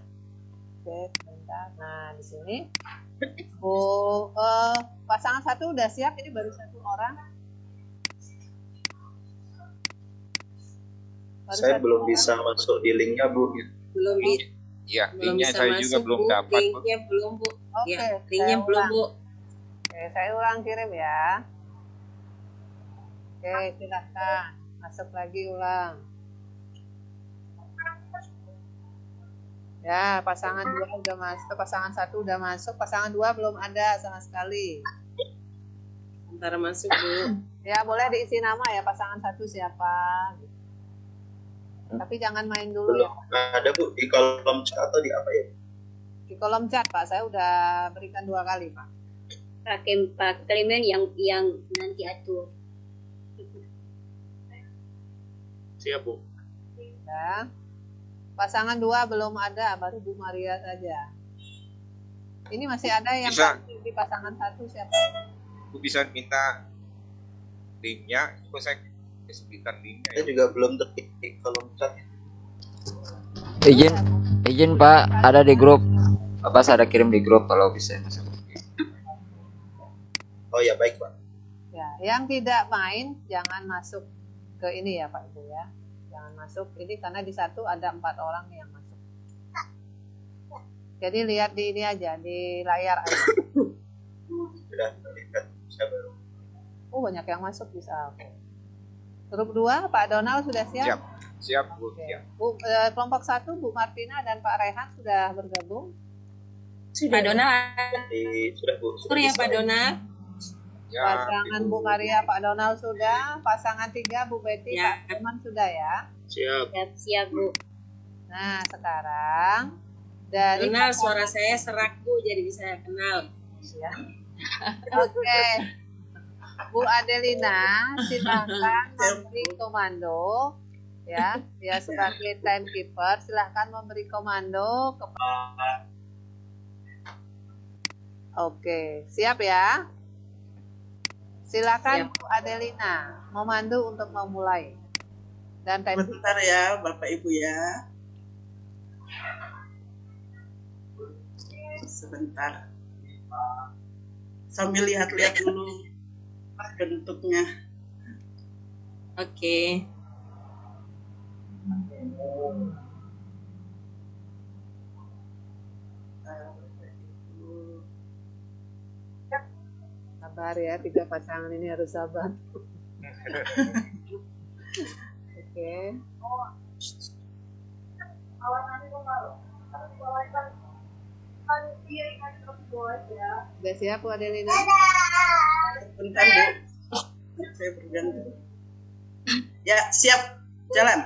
Oke, sebentar. Nah, di sini pasangan 1 udah siap, ini baru 1 orang. Saya belum bisa masuk di linknya Bu. Belum bisa. Iya, Belum linknya bisa saya masuk, juga belum Bu. dapat. Bu. Linknya belum, Bu. Oke, Ya, linknya saya belum, ulang. Bu. Oke, saya ulang kirim ya. Oke, silahkan masuk lagi, ulang. Ya, pasangan 2 udah masuk, pasangan 1 udah masuk, pasangan 2 belum ada sama sekali. Antara masuk, Bu. Ya, boleh diisi nama ya, pasangan 1 siapa. Tapi jangan main dulu Belum ya. ada Bu di kolom chat atau di apa ya? Di kolom chat Pak, saya udah berikan 2 kali Pak. Pak Clement yang nanti atur. Siap Bu. Ya. Pasangan 2 belum ada, baru Bu Maria saja. Ini masih ada yang Bisa. di pasangan 1 siapa? Bu bisa minta linknya, kok saya kesulitan linknya Saya ya. juga belum tertik di kolom chat. Izin Pak, ada di grup. Bapak saya ada kirim di grup kalau bisa masuk. Oh ya, baik Pak. Ya, yang tidak main jangan masuk ke ini ya Pak Ibu ya. Jangan masuk ini karena di 1 ada 4 orang yang masuk. Jadi lihat di ini aja, di layar aja. Sudah terlihat. Saya baru. Oh, banyak yang masuk bisa. Grup 2 Pak Donald sudah siap? Siap. Siap Bu. Oke. Siap. Kelompok 1 Bu Martina dan Pak Rehan sudah bergabung. Pak Donald. Sudah Bu. Atur ya, Pak Donald. Ya, Pasangan Bu Maria Pak Donald sudah, pasangan 3 Bu Betty Ya. Pak Firman sudah ya. Siap. Siap Bu. Nah, sekarang dari Donald, suara saya serak, Bu, jadi bisa kenal. ya. Oke. Bu Adelina, silakan memberi komando ya. Ya sebagai timekeeper, silahkan memberi komando kepada. Oke, siap ya. Silakan Bu Adelina memandu untuk memulai. Dan Bentar ya Bapak Ibu ya. Sebentar. Sambil lihat-lihat dulu bentuknya. Oke. sabar ya, 3 pasangan ini harus sabar. Oke. Udah siap Bu Adelina? Bentar Bu. Saya berganti. Ya, siap. Jalan.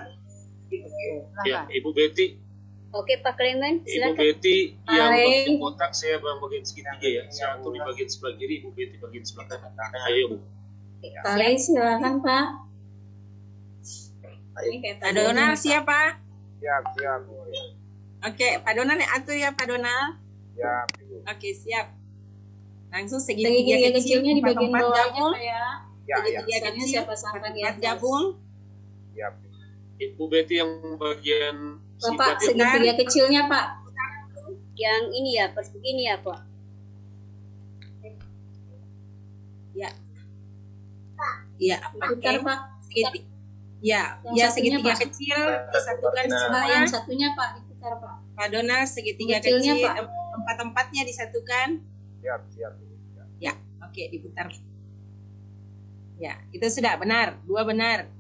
Ya, Ibu Betty. Oke Pak Clement, Ibu silakan. Betty yang Hai. bagian kotak, saya bagian segitiga ya. Saya atur di bagian sebelah kiri, Ibu Betty bagian sebelah kanan. Ayo Bu. Hai, silakan Pak. Pak Donald siapa? Siap, siap. Oke, Pak Donald yang atur ya, Pak Donald. Siap. Oke, siap. Langsung Segitiga segitiga kecilnya di bagian empat bawahnya gabung. Pak ya. Ya, ya. Segitiga Misalnya kecil, siapa sangkan ya? empat gabung. Siap. Ibu Betty yang bagian Bapak, sebelah segitiga kecilnya Pak. Yang ini ya, persegi ini ya Pak. Ya. Ya, Putar oke. Pak. Segiti- Ya, Yang ya satunya, segitiga Pak. kecil disatukan Nah, semua. Pak, yang satunya Pak diputar Pak. Pak Donald segitiga Kecilnya, kecil, Pak. empat-empatnya disatukan. Siap, siap. Ya, oke diputar. Ya, itu sudah benar. 2 benar.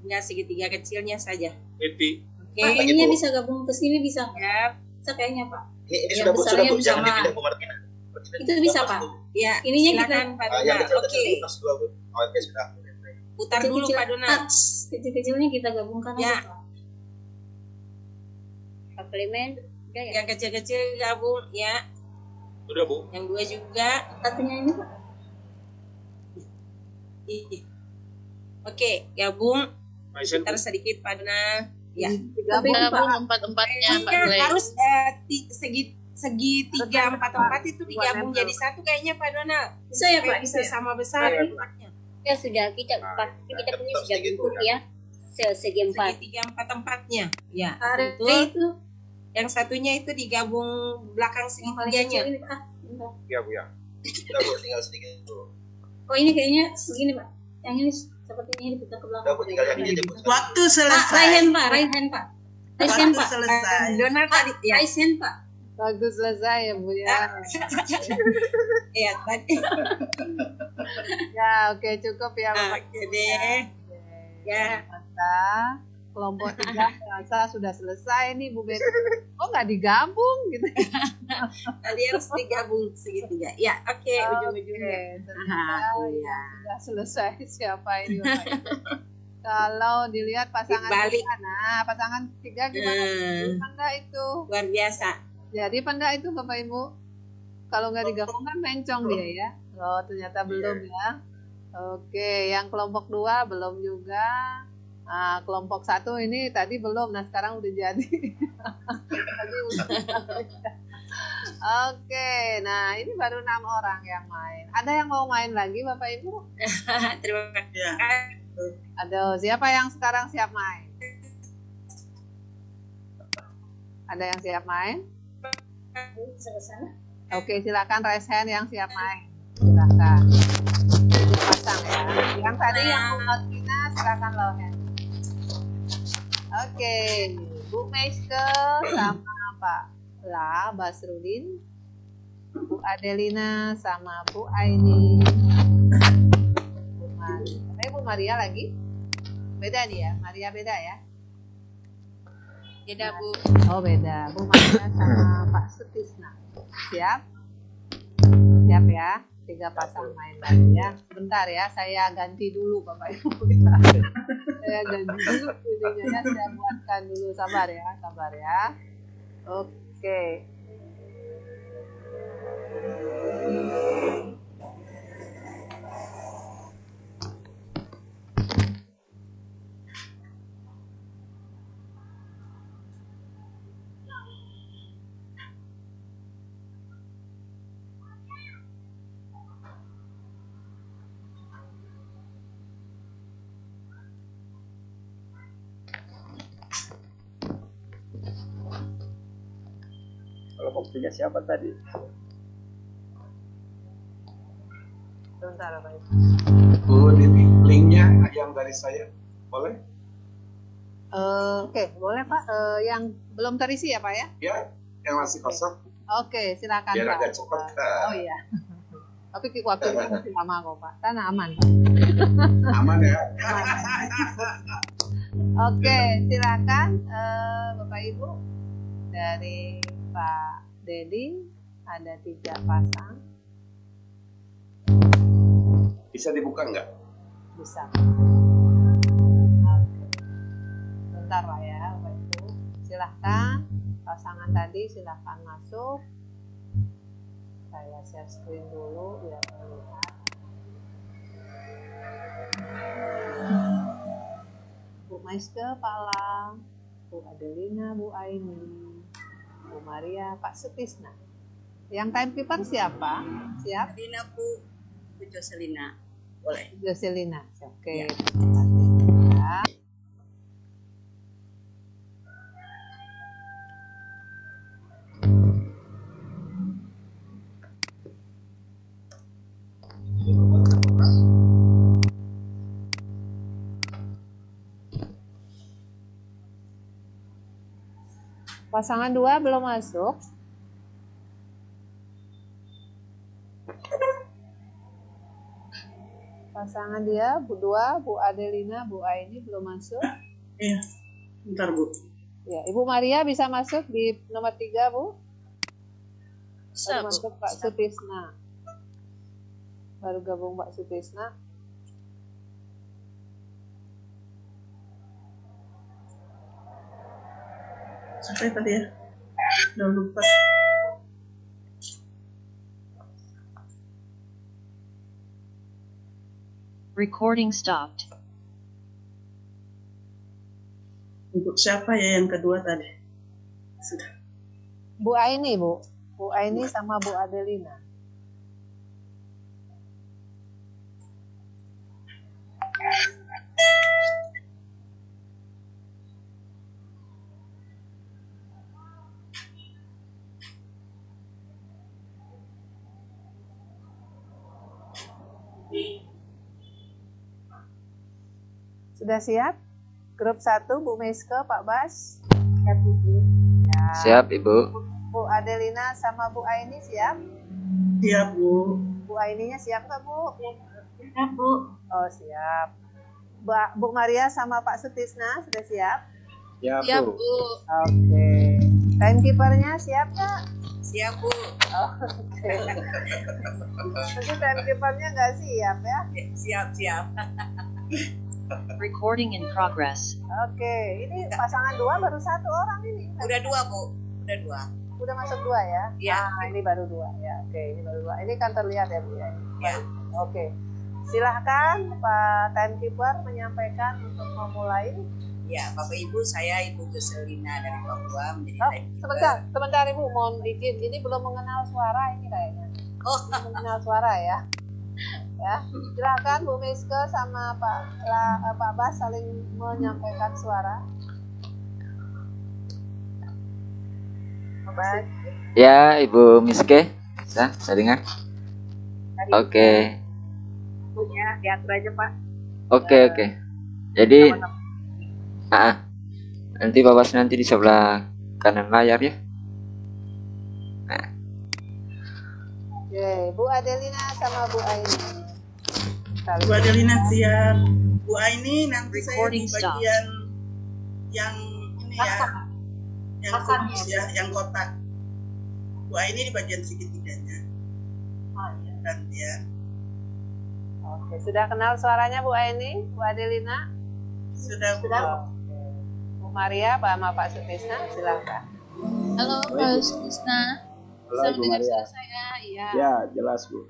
Tinggal segitiga kecilnya saja. Eti. Oke. Pak, ininya bisa gabung ke sini bisa nggak? Ya. Bisa kayaknya Pak. Ini Yang sudah Bu, besarnya jangan sama. dipindah Bu Martina. Itu bisa Pak. Ya, Ininya silakan Pak Yang Donald. kecil Oke. plus 2 Bu. Oke, sudah. Putar dulu Pak Donald. Kecil-kecilnya kita gabungkan Ya. aja Pak. Pak Clement, udah ya? Yang kecil-kecil gabung ya. Udah Bu. Yang 2 juga. Satunya ini Pak. Oke, gabung. Aisyah Putar sedikit Pak Donald. Ya. Gabung empat-empatnya Pak Clement. Harus segitiga 4-4 itu digabung jadi satu kayaknya Pak Donald. Bisa ya Pak? Bisa sama besar empatnya. Ya sudah, kita punya sudah bentuk ya. Segi 4. Segitiga 4-4-nya. Ya, Itu yang satunya itu digabung belakang segitiganya. Iya Bu ya. Sudah Bu, tinggal sedikit Bu. Oh ini kayaknya begini Pak. Yang ini seperti ini diputar ke belakang. Sudah Bu, tinggal yang ini aja Bu. Waktu selesai. Right hand Pak. Right hand Pak. Selesai. Donald tadi ya. Right hand Pak. Bagus selesai ya Bu ya. Iya tadi. Ya oke cukup ya Bapak. Oke deh. Ya. Masa kelompok 3 rasa sudah selesai nih Bu Betty. Oh nggak digabung gitu. Tadi harus digabung segitiga. Ya oke ujung-ujungnya. Ternyata yang sudah selesai siapa ini Bapak Ibu. Kalau dilihat pasangan Balik. 3, nah pasangan 3 gimana? Panda itu. Luar biasa. Jadi panda itu Bapak Ibu. Kalau nggak digabungkan mencong dia ya. Oh ternyata belum ya. Oke, yang kelompok 2 belum juga. Nah, kelompok 1 ini tadi belum, nah sekarang udah jadi. Tadi udah. Oke, nah ini baru 6 orang yang main. Ada yang mau main lagi Bapak Ibu? Terima kasih. Ada siapa yang sekarang siap main? Ada yang siap main? Oke, silakan raise hand yang siap main. Silakan. Jadi pasang ya. Yang tadi yang Bu Martina silakan low hand. Oke, Bu Meiske sama Pak La Basrudin, Bu Adelina sama Bu Aini, Bu Maria. Bu Maria lagi? Beda nih ya, Maria beda ya? Beda Bu. Oh beda, Bu Maria sama Pak Sutisna. Siap? Siap ya? 3 pasang main lagi ya. Sebentar ya, saya ganti dulu Bapak Ibu. Saya ganti dulu videonya, saya buatkan dulu. Sabar ya. Oke. Kalau waktunya siapa tadi? Sebentar Bapak Ibu. Bu Dini, linknya yang dari saya boleh? Oke, boleh Pak. Yang belum terisi ya Pak ya? Ya, yang masih kosong. Oke, silakan Biar Pak. agak cepat. Oh iya. Tapi waktu itu masih lama kok Pak. Kan aman Pak. Aman ya. Oke, silakan Bapak Ibu dari Pak Dedi ada 3 pasang. Bisa dibuka nggak? Bisa. Oke. Bentar Pak ya, Bapak Ibu. Silahkan pasangan tadi silahkan masuk. Saya share screen dulu biar terlihat. Bu Maiske, Pak Lang, Bu Adelina, Bu Aini, Bu Maria, Pak Sutisna. Yang timekeeper siapa? Siap? Adelina Bu Joselina. Boleh. Joselina. Oke. Ya. Terima kasih. Ya. Pasangan 2 belum masuk. Pasangan dia, Bu 2, Bu Adelina, Bu Aini belum masuk. Iya, bentar Bu. Ya, Ibu Maria bisa masuk di nomor 3, Bu. Bisa, Baru Bu. masuk Pak Sutisna. Baru gabung Pak Sutisna. Siapa tadi ya? Udah lupa. Recording stopped. Untuk siapa ya yang kedua tadi? Sudah. Bu Aini, Bu. Bu Aini sama Bu Adelina. Sudah siap? Grup 1, Bu Miske, Pak Bas. Siap, Ibu. Ya. Siap, Ibu. Bu Adelina sama Bu Aini siap? Siap, Bu. Bu Aininya siap nggak, Bu? Siap, Bu. Oh, siap. Bu Maria sama Pak Sutisna sudah siap? Siap, Bu. Oke. Timekeepernya siap nggak? Siap, Bu. Oke. Nanti timekeepernya nggak siap ya? Siap. Recording in progress. Oke, ini pasangan 2 baru 1 orang ini. Udah 2, Bu. Udah 2. Udah masuk 2 ya? Iya. Ini baru 2 ya. Oke, ini baru 2. Ini kan terlihat ya, Bu ya. Ya. Oke. Silahkan Pak Timekeeper menyampaikan untuk memulai. Ya, Bapak Ibu, saya Ibu Joselina dari Papua menjadi Sebentar, Ibu, mohon izin. Ini belum mengenal suara ini kayaknya. Oh, belum mengenal suara ya. Ya, silakan Bu Miske sama Pak Bas saling menyampaikan suara. Baik. Ya, Ibu Miske. Saya dengar. Oke. Punya diatur aja Pak. Oke. Jadi nanti Pak Bas nanti di sebelah kanan layar ya. Nah. Oke, Bu Adelina sama Bu Aini. Bu Adelina siap. Bu Aini nanti saya di bagian yang ini ya, yang kudus ya, yang kotak. Bu Aini di bagian segitiganya. Oh iya. Gantian. Oke, sudah kenal suaranya Bu Aini, Bu Adelina? Sudah. Bu Maria, sama Pak Sutisna, silakan. Halo Pak Sutisna. Bisa mendengar suara saya? Iya. Ya, jelas Bu.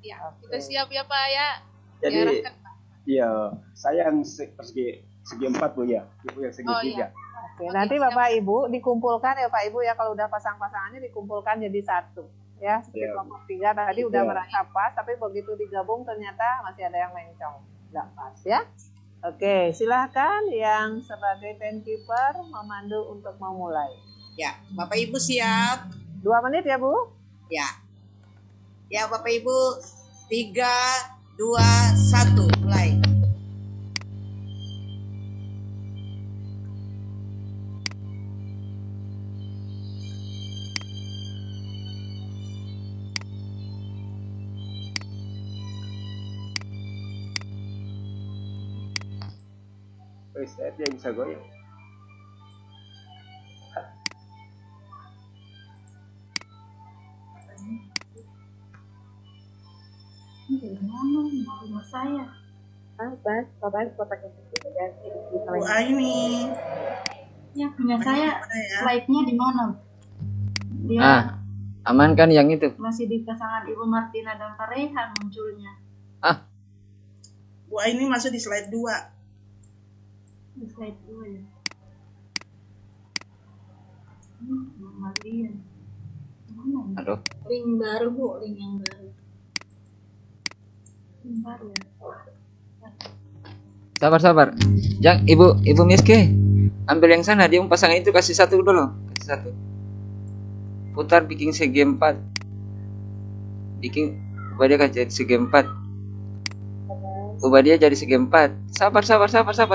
Ya, kita siap ya Pak ya. Jadi, diarahkan, Pak. iya, saya yang segi 4 Bu ya, Ibu yang segi 3. Iya. Oke, nanti Bapak Ibu dikumpulkan ya Pak Ibu ya, kalau udah pasang-pasangannya dikumpulkan jadi 1 ya, seperti kelompok 3 tadi udah merasa pas, tapi begitu digabung ternyata masih ada yang mencong, nggak pas ya. Oke, silahkan yang sebagai timekeeper memandu untuk memulai. Ya, Bapak Ibu siap? 2 menit ya Bu? Ya. Ya Bapak Ibu, 3, 2, 1, mulai. Saya dia bisa goyang. Rumah saya. Bapak kotaknya Bu Aini. Ya, punya saya. Slide-nya di mana? Dia aman kan yang itu? Masih di pasangan Ibu Martina dan Pak Rehan munculnya. Bu Aini masuk di slide 2. Di slide 2 ya. Martina. Mana? Aduh. Link baru Bu, link yang baru. Link baru ya. Sabar. Ibu Miske, ambil yang sana, dia pasangan itu kasih 1 dulu, kasih 1. Putar bikin segi 4. Ubah dia jadi segi 4. Ubah dia jadi segi 4. Sabar.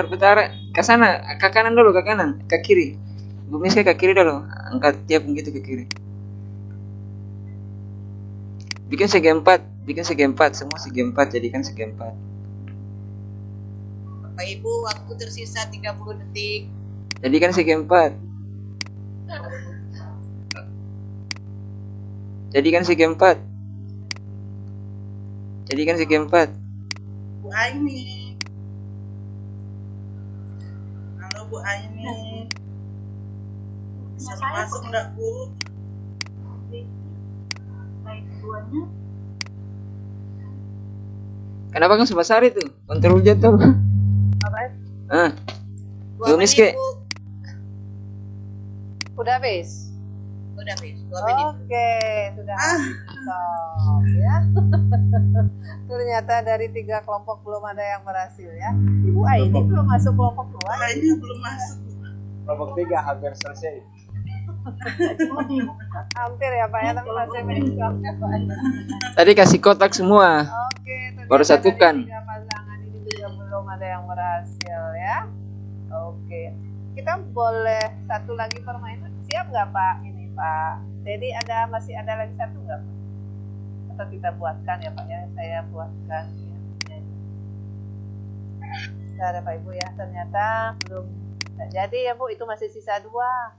Putar ke sana, ke kanan dulu, ke kanan, ke kiri. Ibu Miske ke kiri dulu, angkat dia begitu ke kiri. Bikin segi 4, semua segi 4, jadikan segi 4. Bapak Ibu, waktu tersisa 30 detik. Jadikan segi 4. Jadikan segi 4. Jadikan segi 4. Bu Aini. Halo Bu Aini. Bisa masuk enggak Bu? Baik keduanya. Kenapa kan sebesar itu? Kontrol jatuh. Ah. Bu Miske. Udah habis? Udah habis. 2 menit. Oke, sudah habis. Stop, ya. Ternyata dari 3 kelompok belum ada yang berhasil ya. Ibu Aini belum masuk kelompok 2. Aini belum masuk. Kelompok 3 hampir selesai. Hampir ya Pak ya, tapi masih mencong ya Pak. Tadi kasih kotak semua. Oke, Baru satukan. 3 pasangan ini juga belum ada yang berhasil ya. Oke, kita boleh satu lagi permainan. Siap nggak Pak? Ini Pak. Jadi masih ada lagi satu nggak Pak? Atau kita buatkan ya Pak ya? Saya buatkan. Ya. Tidak ada Pak Ibu ya. Ternyata belum. Nah, jadi ya Bu, itu masih sisa 2,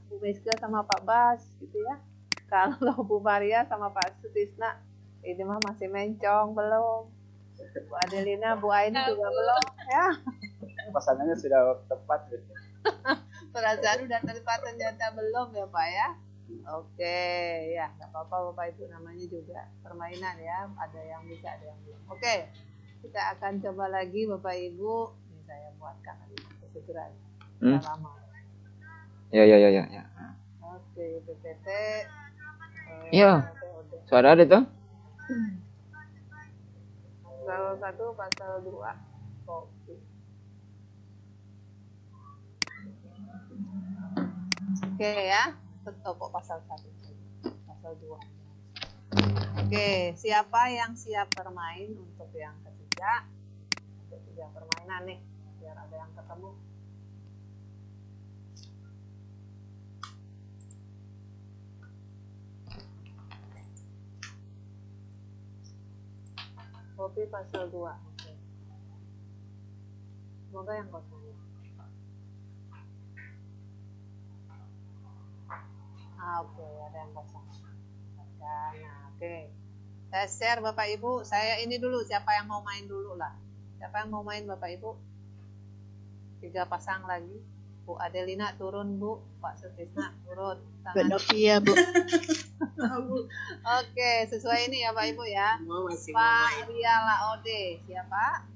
Bu Miske sama Pak Bas gitu ya. Kalau Bu Maria sama Pak Sutisna ini mah masih mencong belum. Bu Adelina, Bu Aini juga belum ya. Pasangannya sudah tepat. Perasaan udah tepat, ternyata belum ya Pak ya. Oke ya, nggak apa-apa Bapak Ibu, namanya juga permainan ya. Ada yang bisa, ada yang belum. Oke, kita akan coba lagi Bapak Ibu. Ini saya buatkan lagi segera. Lama. Ya. Oke, PPT. Iya. Suara ada tuh? Pasal 1, pasal 2. Oke. Oke ya. Kok pasal 1? Pasal 2. Oke, siapa yang siap bermain untuk yang ketiga? Untuk 3 permainan nih, biar ada yang ketemu. Kopi pasal 2. Oke. Semoga yang kosong. Oke, ada yang kosong. Nah, oke. Saya share Bapak Ibu. Saya ini dulu, siapa yang mau main dulu lah. Siapa yang mau main Bapak Ibu? 3 pasang lagi. Bu Adelina turun Bu. Pak Sutisna turun. Bu Novia Bu. Oke, sesuai ini ya Pak Ibu ya. Pak Ria Laode, siapa?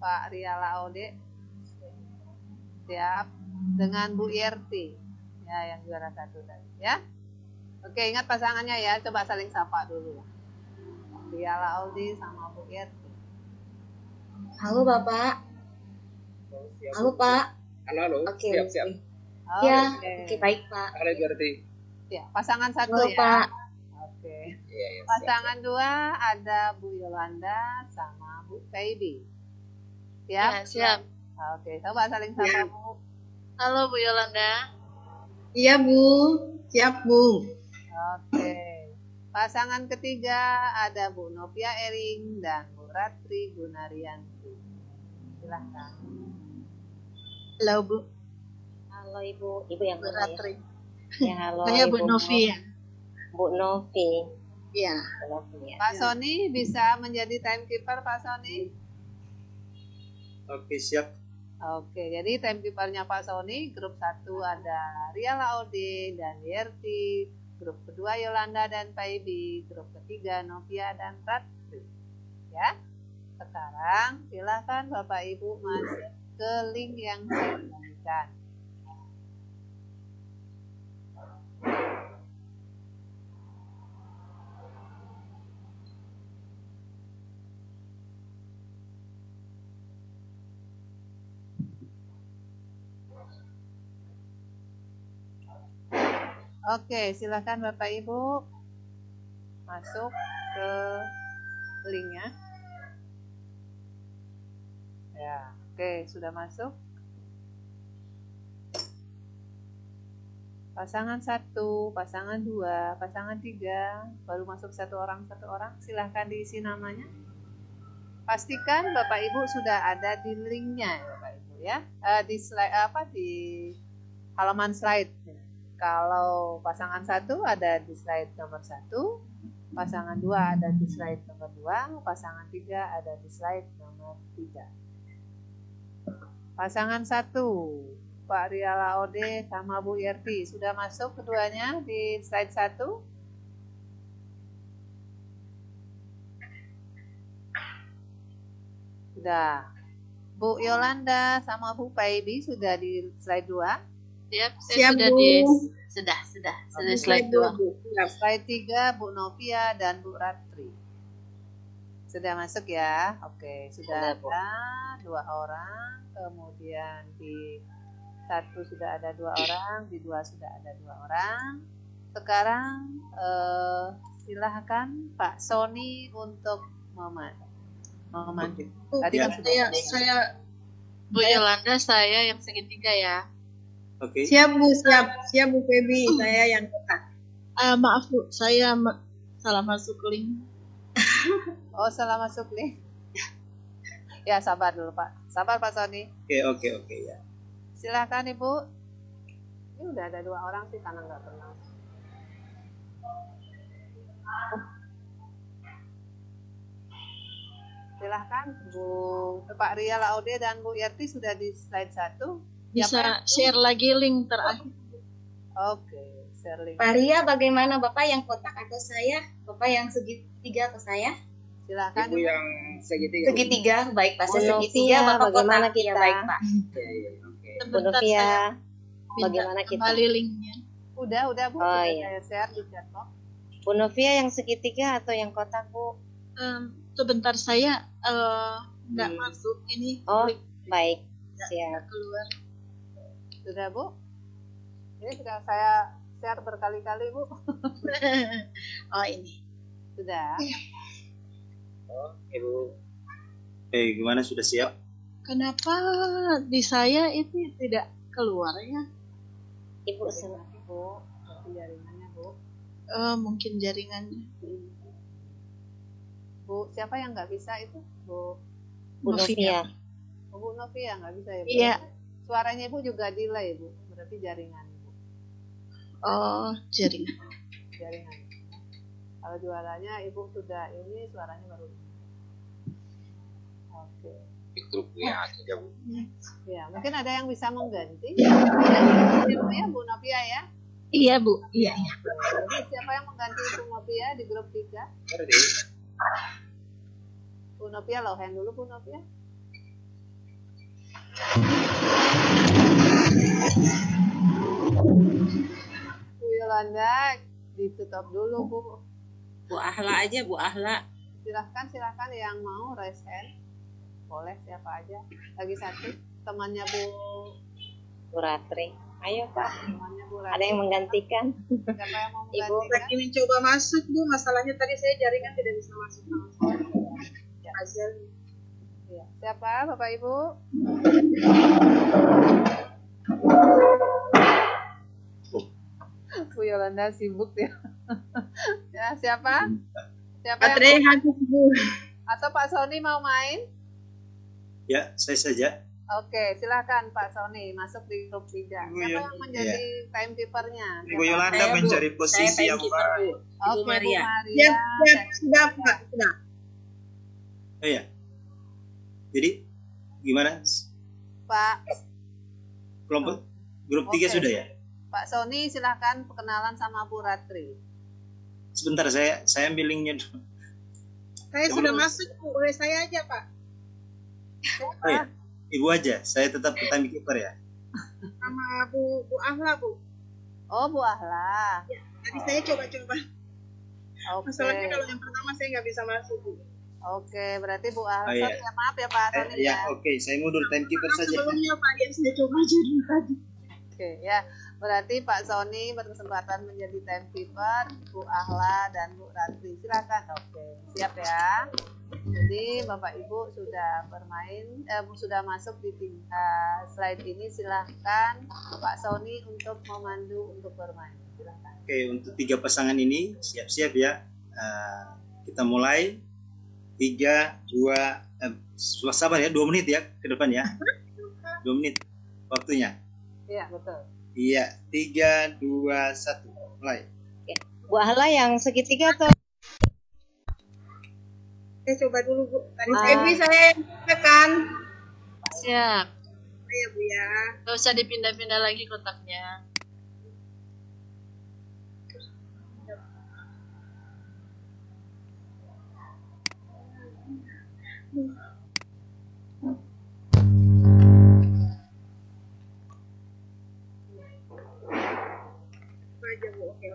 Pak Ria Laode. Siap. Dengan Bu Yerti. Ya, yang juara 1 tadi ya. Oke, ingat pasangannya ya. Coba saling sapa dulu. Pak Ria Laode sama Bu Yerti. Halo Bapak. Halo Pak. Halo. Oke. Siap. Ya, oke baik Pak. Halo Berti. Ya, pasangan 1 Halo, ya. Pak. Oke. Iya, Pasangan 2 ada Bu Yolanda sama Bu Feby. Siap? Ya, siap. Oke, coba saling sapa Bu. Halo Bu Yolanda. Iya Bu, siap Bu. Oke. Pasangan ketiga ada Bu Novia Ering dan Bu Ratri Gunaryanti. Silahkan. Halo Bu. Halo Ibu yang Bu mana Ratri. Ya, halo Saya Bu Ibu. Novia. Bu Novi. Iya. Bu Novi ya. Pak Sony bisa menjadi timekeeper Pak Sony? Oke, siap. Oke, jadi timekeepernya Pak Sony, grup 1 ada Ria Laode dan Yerti, grup kedua Yolanda dan Paibi, grup ketiga Novia dan Ratri. Ya, sekarang silakan Bapak Ibu masuk ke link yang saya bagikan. Oke, silakan Bapak Ibu masuk ke linknya. Ya, oke, sudah masuk. Pasangan 1, pasangan 2, pasangan 3, baru masuk satu orang, silahkan diisi namanya. Pastikan Bapak Ibu sudah ada di linknya ya Bapak Ibu ya. Di slide di halaman slide. Kalau pasangan 1 ada di slide nomor 1, pasangan 2 ada di slide nomor 2, pasangan 3 ada di slide nomor 3. Pasangan 1, Pak Ria Laode sama Bu Yerti, sudah masuk keduanya di slide 1? Sudah. Bu Yolanda sama Bu Paibi sudah di slide 2? Siap, sudah Bu. Sudah Oke, slide 2. Slide 3 Bu Novia dan Bu Ratri. Sudah masuk ya? Oke, sudah ada 2 orang, kemudian di 1 sudah ada 2 orang, di 2 sudah ada 2 orang. Sekarang silahkan Pak Sony untuk memandu. Tadi kan sudah Saya Bu Yolanda, saya yang segitiga ya. Oke. Siap Bu Febi, saya yang kotak. Maaf Bu, saya salah masuk link. Oh, salah masuk link. Ya, sabar dulu Pak. Sabar Pak Sony. Oke ya. Silakan Ibu. Ini udah ada 2 orang sih karena nggak kenal. Silahkan Pak Ria Laode dan Bu Yerti sudah di slide 1. Bisa share lagi link terakhir. Oke, share link. Pak Ria, bagaimana Bapak yang kotak atau saya? Bapak yang segitiga atau saya? Silakan Ibu yang segitiga. Segitiga, baik Pak. Saya Bu segitiga, Novia, Bapak bagaimana kotak. kita? Ya, baik Pak. Bu Novia, Bagaimana kita? Kembali linknya. Udah Bu. Oh, Sudah iya. saya share di chat box. Bu Novia yang segitiga atau yang kotak, Bu? Sebentar saya nggak masuk ini. Oh, baik. Siap. Keluar. Sudah Bu? Ini sudah saya share berkali-kali Bu. Oh ini. Sudah. Oh, Ibu. Gimana sudah siap? Kenapa di saya itu tidak keluar ya? Ibu senang. Bu, jaringannya Bu. Mungkin jaringannya. Bu, siapa yang nggak bisa itu? Bu Novia. Bu Novia nggak bisa ya Bu? Iya. Suaranya Ibu juga delay Bu, berarti jaringan Bu. Oh, jaringan. Jaringan. Kalau jualannya Ibu sudah ini suaranya baru. Oke. Di grup WA aja Bu. Ya, mungkin ada yang bisa mengganti. Ya Bu Novia ya. Iya Bu. Iya. Jadi siapa yang mengganti Bu Novia di grup 3? Bu Novia low hand dulu Bu Novia. Bu Yolanda ditutup dulu Bu. Bu Ahla aja, Bu Ahla. Silahkan yang mau raise hand. Boleh siapa aja. Lagi satu temannya Bu Ratri. Ayo Pak. Temannya Bu Ratri. Ada yang menggantikan. Siapa yang mau Ibu menggantikan? Lagi mencoba masuk Bu, masalahnya tadi saya jaringan tidak bisa masuk sama sekali. Hasil. Ya. Siapa Bapak Ibu? Bu Yolanda sibuk ya. Ya, siapa? Siapa Baterai yang habis Bu. atau Pak Sony mau main? Ya, saya saja. Oke, silakan Pak Sony masuk di grup 3. Siapa Yo- yang menjadi timekeepernya? Ibu Yolanda mencari posisi yang baik. Oke, Bu Maria. Siap, sudah Pak, sudah. Oh ya. Jadi gimana? Pak Kelompok grup 3 sudah ya? Pak Sony silakan perkenalan sama Bu Ratri. Sebentar saya ambil linknya dulu. Saya sudah masuk Bu, boleh saya aja Pak. Oh ya. Ibu aja, saya tetap timekeeper ya. Sama Bu Ahla Bu. Oh, Bu Ahla. Ya, tadi saya coba-coba. Oke. Masalahnya kalau yang pertama saya nggak bisa masuk Bu. Oke, berarti Bu Ahla. Oh, iya. Ya, maaf ya Pak Sony ya. Ya, oke, saya mundur timekeeper saja. Sebelumnya Pak, yang saya coba jadi tadi. Oke, ya. Berarti Pak Sony berkesempatan menjadi timekeeper, Bu Ahla dan Bu Ratri. Silakan. Oke, siap ya. Jadi Bapak Ibu sudah bermain, sudah masuk di 3 slide ini. Silahkan Pak Sony untuk memandu untuk bermain. Silahkan. Oke, untuk 3 pasangan ini siap-siap ya. Kita mulai. 3, 2, sabar ya, 2 menit ya ke depan ya. 2 menit waktunya. Iya, betul. Iya, 3, 2, 1, mulai. Bu Ahla yang segitiga atau? Saya coba dulu Bu. Tadi saya tekan. Siap. Iya Bu ya. Gak usah dipindah-pindah lagi kotaknya. Aja Bu, oke.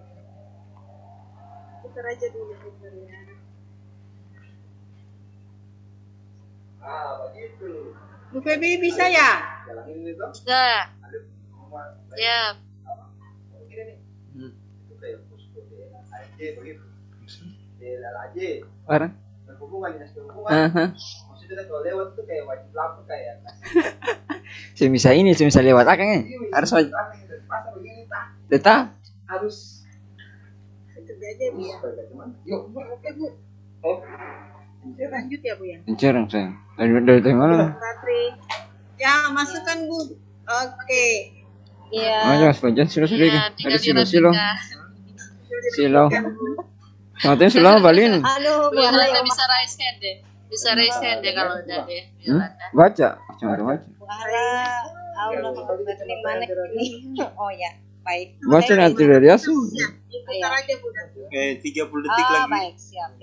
Putar aja dulu putar ya. Begitu. Bu Febi bisa ya? Jalanin itu. Bisa. Siap. Itu kayak posko DLAJ begitu. DLAJ. Orang? Berhubungan dinas perhubungan. Maksudnya kalau lewat itu kayak wajib lapor kayak. Semisal lewat akangnya. Harus wajib. Pasar begini tak. Tetap. Harus. Kerja aja Bu ya. Yuk. Oke Bu. Oh. Lanjut ya Bu ya. Jarang sayang. Dari mana? Ratri. Ya, masukkan Bu. Oke. Iya. Mas baca silo. Ada silo. Silo. Matanya silo balikin. Aduh, Bu Ahla bisa raise hand deh. Bisa raise hand deh kalau udah deh. Baca. Cuma baca. Bu Ahla, Allah di mana ini? Oh ya, baik. Baca nanti dari asu. Putar aja Bu. 30 detik lagi. Baik, siap.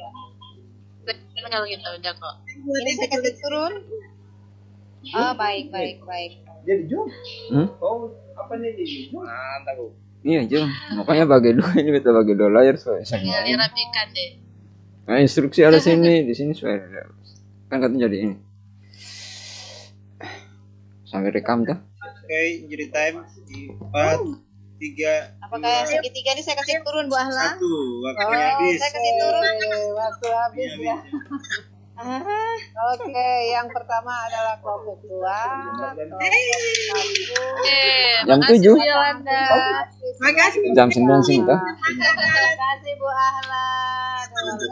Kalau gitu udah kok. Ini saya kasih turun. Oh, baik. Jadi Jom. Oh, apa nih jadi Jom? Mantap Bu. Iya Jom. Makanya bagi dua ini kita bagi 2 layar supaya Ya, dirapikan deh. Nah, instruksi ada sini, di sini supaya kan katanya jadi ini. Sampai rekam tuh. Oke, jadi time 4, 3. Apakah yang segitiga ini saya kasih turun Bu Ahla? 1, waktunya habis. Saya kasih turun. Waktu habis ya. Oke, yang pertama adalah kelompok 2. Jam 7. Makasih. Jam 9 sih tuh. Terima kasih Bu Ahla.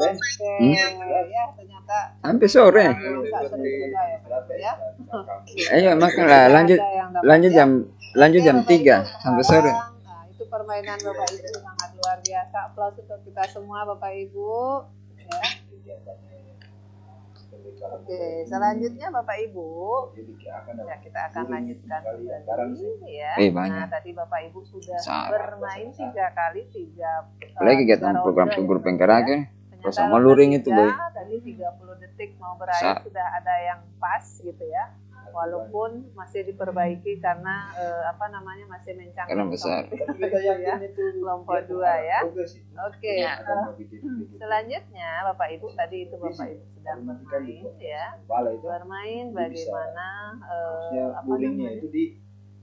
Oke, ya ternyata Sampai sore. ya. Ayo makanya lanjut jam 3 sampai sore. Nah, itu permainan Bapak Ibu sangat luar biasa. Aplaus untuk kita semua Bapak Ibu. Ya. Oke, selanjutnya Bapak Ibu, ya kita akan lanjutkan lagi ya. Nah, tadi Bapak Ibu sudah bermain 3 kali 3. Apalagi kita program figur penggerak sama luring itu boy. Tadi 30 detik mau berakhir sudah ada yang pas gitu ya. Walaupun masih diperbaiki karena masih mencangkul besar. ya. Kelompok 2 ya. Oke. Selanjutnya Bapak Ibu tadi itu Bapak Ibu sedang bermain ya. Bermain bagaimana itu di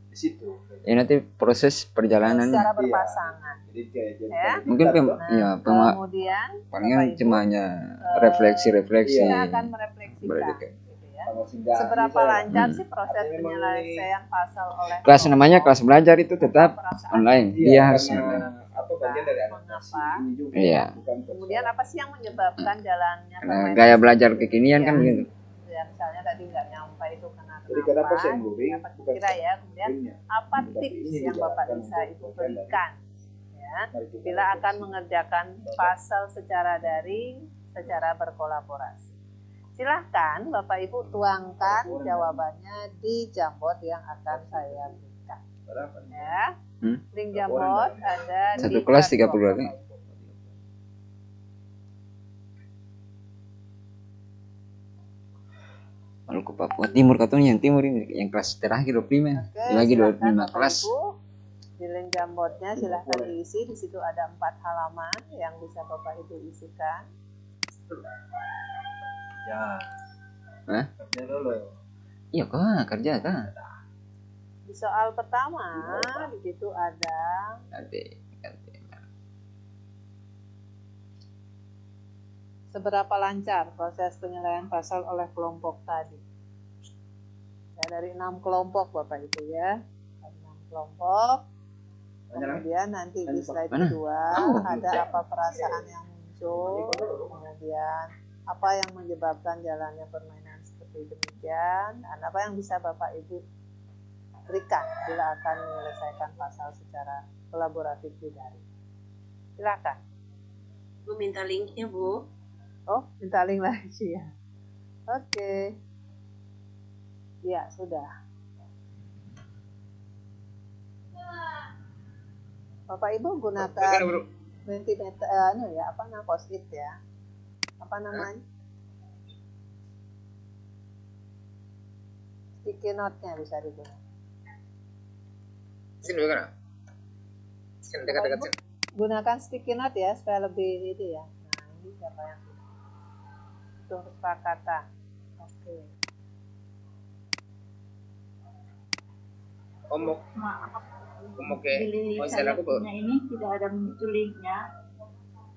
situ. Ya nanti proses perjalanan secara berpasangan. Ya. Mungkin kemudian palingan cuma refleksi. Kita akan merefleksikan. Seberapa lancar sih proses penyelesaian pasal oleh kelas namanya kelas belajar itu tetap online. Dia harus mengapa? Iya. Kemudian apa sih yang menyebabkan jalannya gaya belajar kekinian kan begitu. Ya, misalnya tadi nggak nyampe itu Jadi kenapa saya kira ya. Kemudian apa tips yang Bapak bisa Ibu berikan ya bila akan mengerjakan pasal secara daring secara berkolaborasi. Silahkan Bapak Ibu tuangkan jawabannya di Jamboard yang akan saya berikan. Ya. Link Jamboard ada satu di kelas 30 berarti. Maluku Papua Timur katanya yang timur ini yang kelas terakhir 25. Lagi 25 kelas. Di link Jamboardnya silahkan diisi. Di situ ada 4 halaman yang bisa Bapak Ibu isikan. Ya. Hah? Kerja dulu. Iya kok kerja kan. Di soal pertama di situ ada seberapa lancar proses penilaian pasal oleh kelompok tadi. Ya, dari 6 kelompok Bapak Ibu ya. 6 kelompok. Kemudian nanti di slide kedua ada apa perasaan yang muncul. Kemudian apa yang menyebabkan jalannya permainan seperti Oke, demikian. Dan apa yang bisa Bapak Ibu berikan bila akan menyelesaikan pasal secara kolaboratif di daring? Silakan. Bu minta linknya Bu. Oh, minta link lagi ya. Oke. Ya, sudah. Bapak Ibu gunakan Mentimeter, post-it ya. Apa namanya? Sticky note-nya bisa digunakan. Sini bukan? Sini dekat-dekat sini. Gunakan sticky note ya supaya lebih ini ya. Nah, ini siapa yang itu kesepakatan. Oke. Di saya punya ini tidak ada muncul linknya.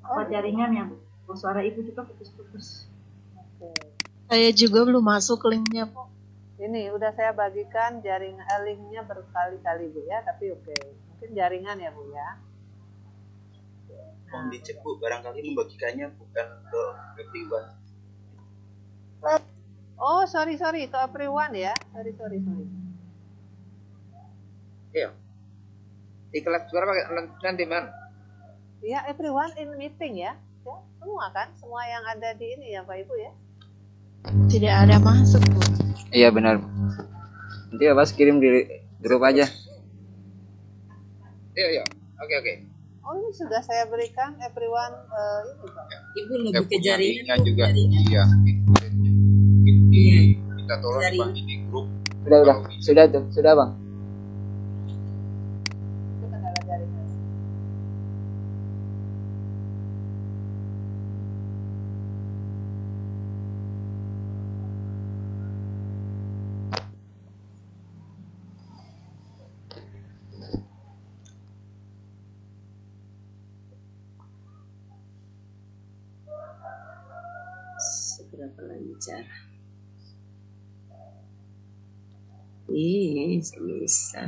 Apa jaringan ya Bu? Suara Ibu juga putus-putus. Oke. Saya juga belum masuk linknya, Bu. Ini udah saya bagikan jaringan linknya berkali-kali Bu ya, tapi oke. Mungkin jaringan ya Bu ya. Mohon dicek Bu, barangkali membagikannya bukan ke everyone. Oh, sorry ke everyone ya. Sorry. Iya. Di kelas berapa nanti Man? Iya, everyone in meeting ya. Ya, semua kan? Semua yang ada di ini ya Pak Ibu ya. Tidak ada masuk, Bu. Iya benar. Nanti Abas kirim di grup aja. Iya. Oke. Oh, ini sudah saya berikan everyone ini Pak. Ibu lebih ke jaringan juga. Iya. Kita tolong dibagi di grup. Sudah Bang. Itu kendala jaringan. Seberapa lancar? Saya bisa.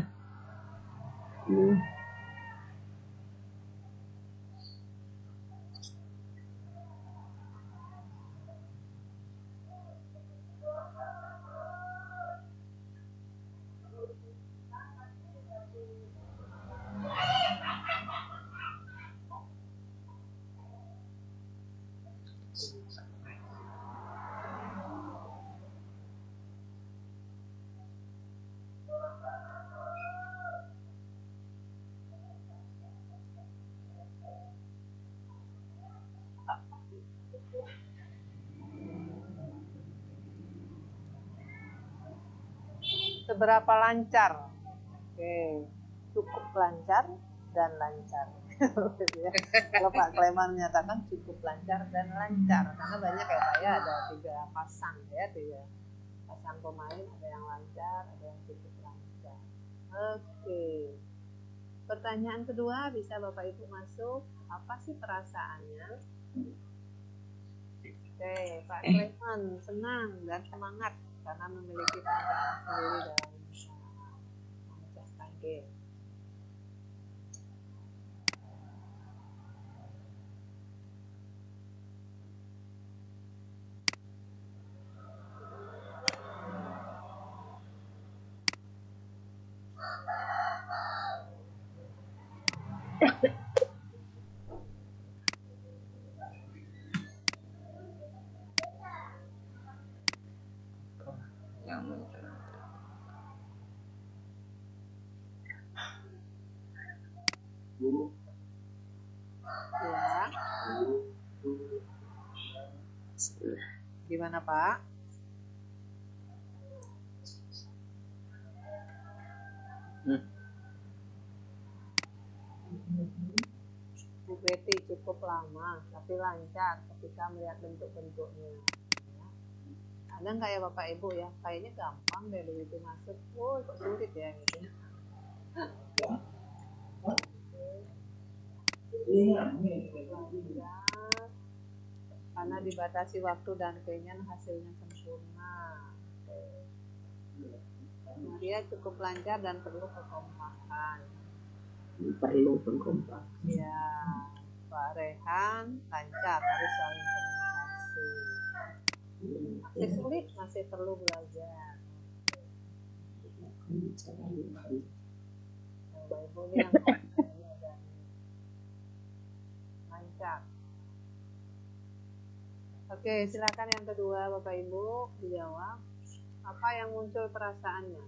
Seberapa lancar? Oke, cukup lancar dan lancar. Kalau Pak Kleman menyatakan cukup lancar dan lancar, karena banyak ya Pak ya, ada 3 pasang ya, 3 pasang pemain, ada yang lancar, ada yang cukup lancar. Oke. Pertanyaan kedua bisa Bapak Ibu masuk. Apa sih perasaannya? Oke, Pak Kleman senang dan semangat karena memiliki tantangan sendiri dalam memecahkan game. Ya. Gimana Pak? Bu Betty cukup lama tapi lancar ketika melihat bentuk-bentuknya. Ada nggak ya Bapak Ibu ya? Kayaknya gampang deh begitu masuk. Oh, kok sulit ya gitu. Karena dibatasi waktu dan keinginan hasilnya sempurna. Dia cukup lancar dan perlu kekompakan. Ya, Pak Rehan lancar, harus saling komunikasi. Masih sulit, masih perlu belajar. Bapak Ibu ini yang dan lancar. Oke, silakan yang kedua Bapak Ibu dijawab. Apa yang muncul perasaannya?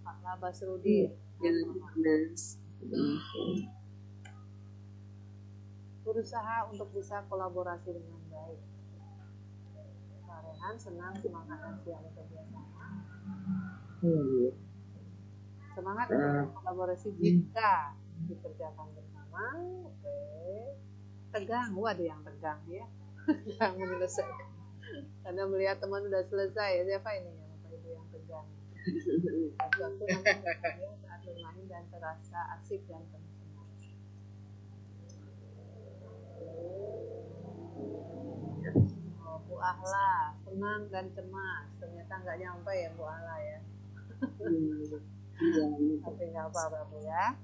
Pak Labasrudi. Berusaha untuk bisa kolaborasi dengan baik. Pak Rehan senang, semangat dan siap bekerja sama. Semangat untuk kolaborasi jika dikerjakan bersama. Oke. Tegang, ada yang tegang ya. Yang menyelesaikan. Karena melihat teman sudah selesai, siapa ini ya Bapak Ibu yang tegang? Suatu yang saat bermain dan terasa asik dan penuh semangat. Bu Ahla, senang dan cemas. Ternyata nggak nyampe ya Bu Ahla ya. Tapi nggak apa-apa Bu ya.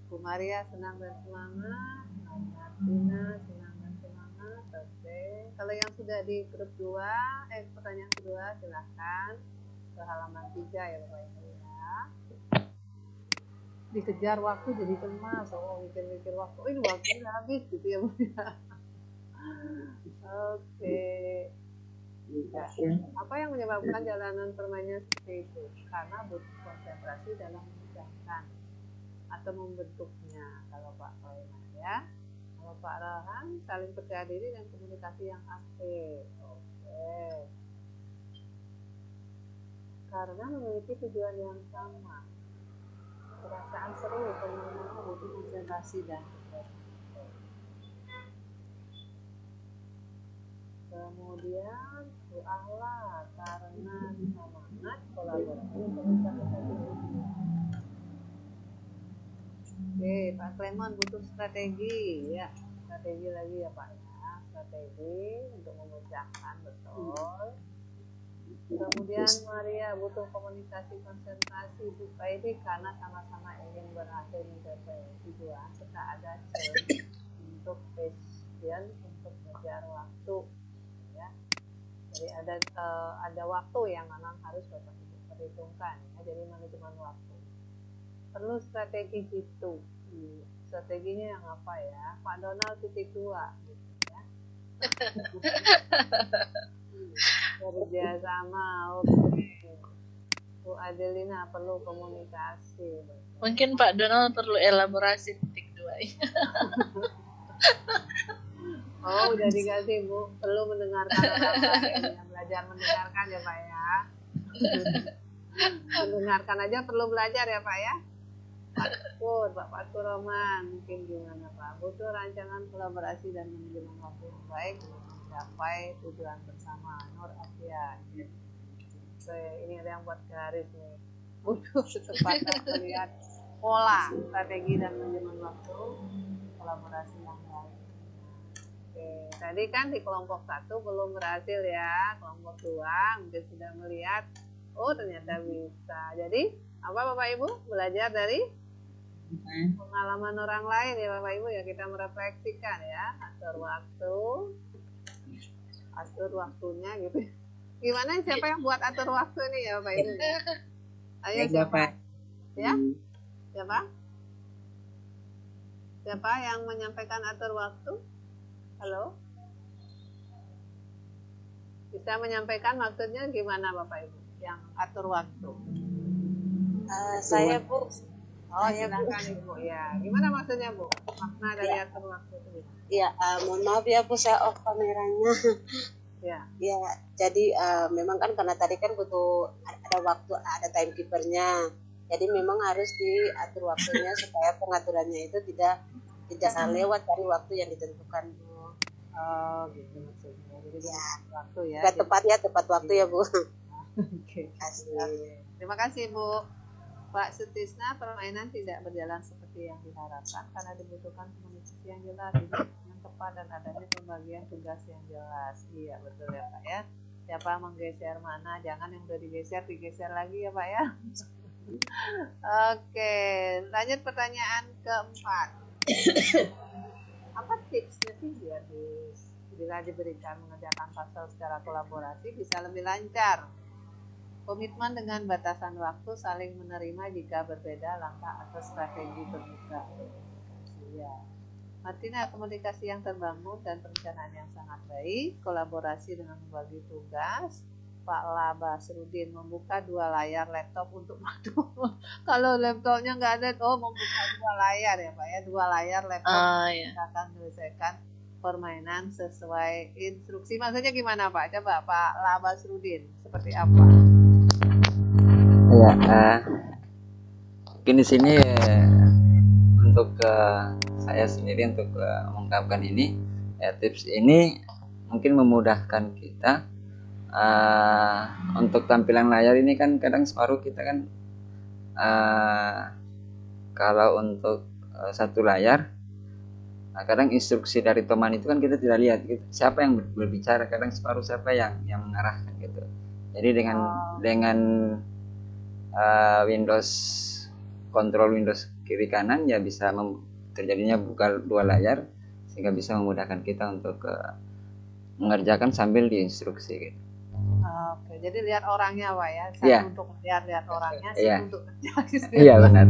Bu Maria senang dan semangat. Martina senang dan semangat. Oke. Kalau yang sudah di grup 2, pertanyaan kedua silahkan ke halaman 3 ya Bapak Ibu ya. Dikejar waktu jadi cemas. Oh, mikir-mikir waktu. Oh, ini waktunya habis gitu ya Bu ya. Oke. Ya. Apa yang menyebabkan jalanan permainan seperti itu? Karena butuh konsentrasi dalam mengerjakan atau membentuknya. Kalau Pak Soeman ya. Kalau Pak Rohan, saling percaya diri dan komunikasi yang aktif. Oke. Karena memiliki tujuan yang sama. Perasaan seru, pengalaman butuh konsentrasi dan kemudian Bu Ahla karena semangat kolaborasi untuk mencapai tujuan. Oke, Pak Clement butuh strategi ya, strategi lagi ya Pak ya, strategi untuk memecahkan betul. Kemudian Maria butuh komunikasi konsentrasi supaya ini karena sama-sama ingin berhasil mencapai tujuan serta ada challenge untuk passion untuk mengejar waktu. Ya. Jadi ada waktu yang memang harus Bapak Ibu perhitungkan ya. Jadi manajemen waktu. Perlu strategi gitu. Strateginya yang apa ya? Pak Donald titik 2 gitu ya. Kerja sama. Oke. Bu Adelina perlu komunikasi. Mungkin Pak Donald perlu elaborasi titik 2. Oh, udah dikasih Bu, perlu mendengarkan orang lain ya, belajar mendengarkan ya Pak ya. Mendengarkan aja perlu belajar ya Pak ya. Pak Fatur Roman, mungkin gimana Pak? Butuh rancangan kolaborasi dan manajemen waktu yang baik untuk mencapai tujuan bersama. Nur Afian. Oke, ini ada yang buat garis nih. Butuh kecepatan melihat pola, strategi dan manajemen waktu, kolaborasi yang baik. Oke, tadi kan di kelompok 1 belum berhasil ya, kelompok 2 mungkin sudah melihat, oh ternyata bisa. Jadi apa Bapak Ibu belajar dari pengalaman orang lain ya Bapak Ibu ya, kita merefleksikan ya, atur waktunya gitu. Gimana siapa yang buat atur waktu nih ya Bapak Ibu? Ayo siapa? Ya, siapa yang menyampaikan atur waktu? Halo? Bisa menyampaikan maksudnya gimana Bapak Ibu yang atur waktu? Saya Bu. Oh silakan Ibu ya. Gimana maksudnya Bu? Makna dari atur waktu itu gimana? Ya, mohon maaf ya Bu, saya off kameranya. Ya. Ya, jadi memang kan karena tadi kan butuh ada waktu, ada timekeepernya. Jadi memang harus diatur waktunya supaya pengaturannya itu tidak lewat dari waktu yang ditentukan Bu. Oh gitu maksudnya. Jadi ya. Waktu ya. Tepat waktu ya Bu. Oke. Terima kasih Bu. Pak Sutisna, permainan tidak berjalan seperti yang diharapkan karena dibutuhkan komunikasi yang jelas, yang tepat dan adanya pembagian tugas yang jelas. Iya betul ya Pak ya. Siapa menggeser mana, jangan yang udah digeser lagi ya Pak ya. Oke, lanjut pertanyaan keempat. Apa tipsnya sih biar Bila diberikan mengerjakan pasal secara kolaborasi bisa lebih lancar. Komitmen dengan batasan waktu, saling menerima jika berbeda langkah atau strategi terbuka. Ya. Martina, komunikasi yang terbangun dan perencanaan yang sangat baik, kolaborasi dengan membagi tugas. Pak Labasrudin membuka 2 layar laptop untuk kalau laptopnya nggak ada, membuka 2 layar ya Pak ya, 2 layar laptop akan menyelesaikan permainan sesuai instruksi. Maksudnya gimana Pak? Coba Pak Labasrudin, seperti apa? Ya, mungkin di sini untuk saya sendiri untuk mengungkapkan ini, tips ini mungkin memudahkan kita. Untuk tampilan layar ini kan kadang separuh kita kan kalau untuk satu layar, kadang instruksi dari teman itu kan kita tidak lihat gitu. Siapa yang berbicara, kadang separuh siapa yang mengarahkan gitu. Jadi dengan Windows kontrol Windows kiri kanan ya bisa terjadinya buka 2 layar sehingga bisa memudahkan kita untuk mengerjakan sambil diinstruksi gitu. Oke, jadi lihat orangnya Pak ya, satu untuk lihat orangnya, satu untuk kerja. Iya benar.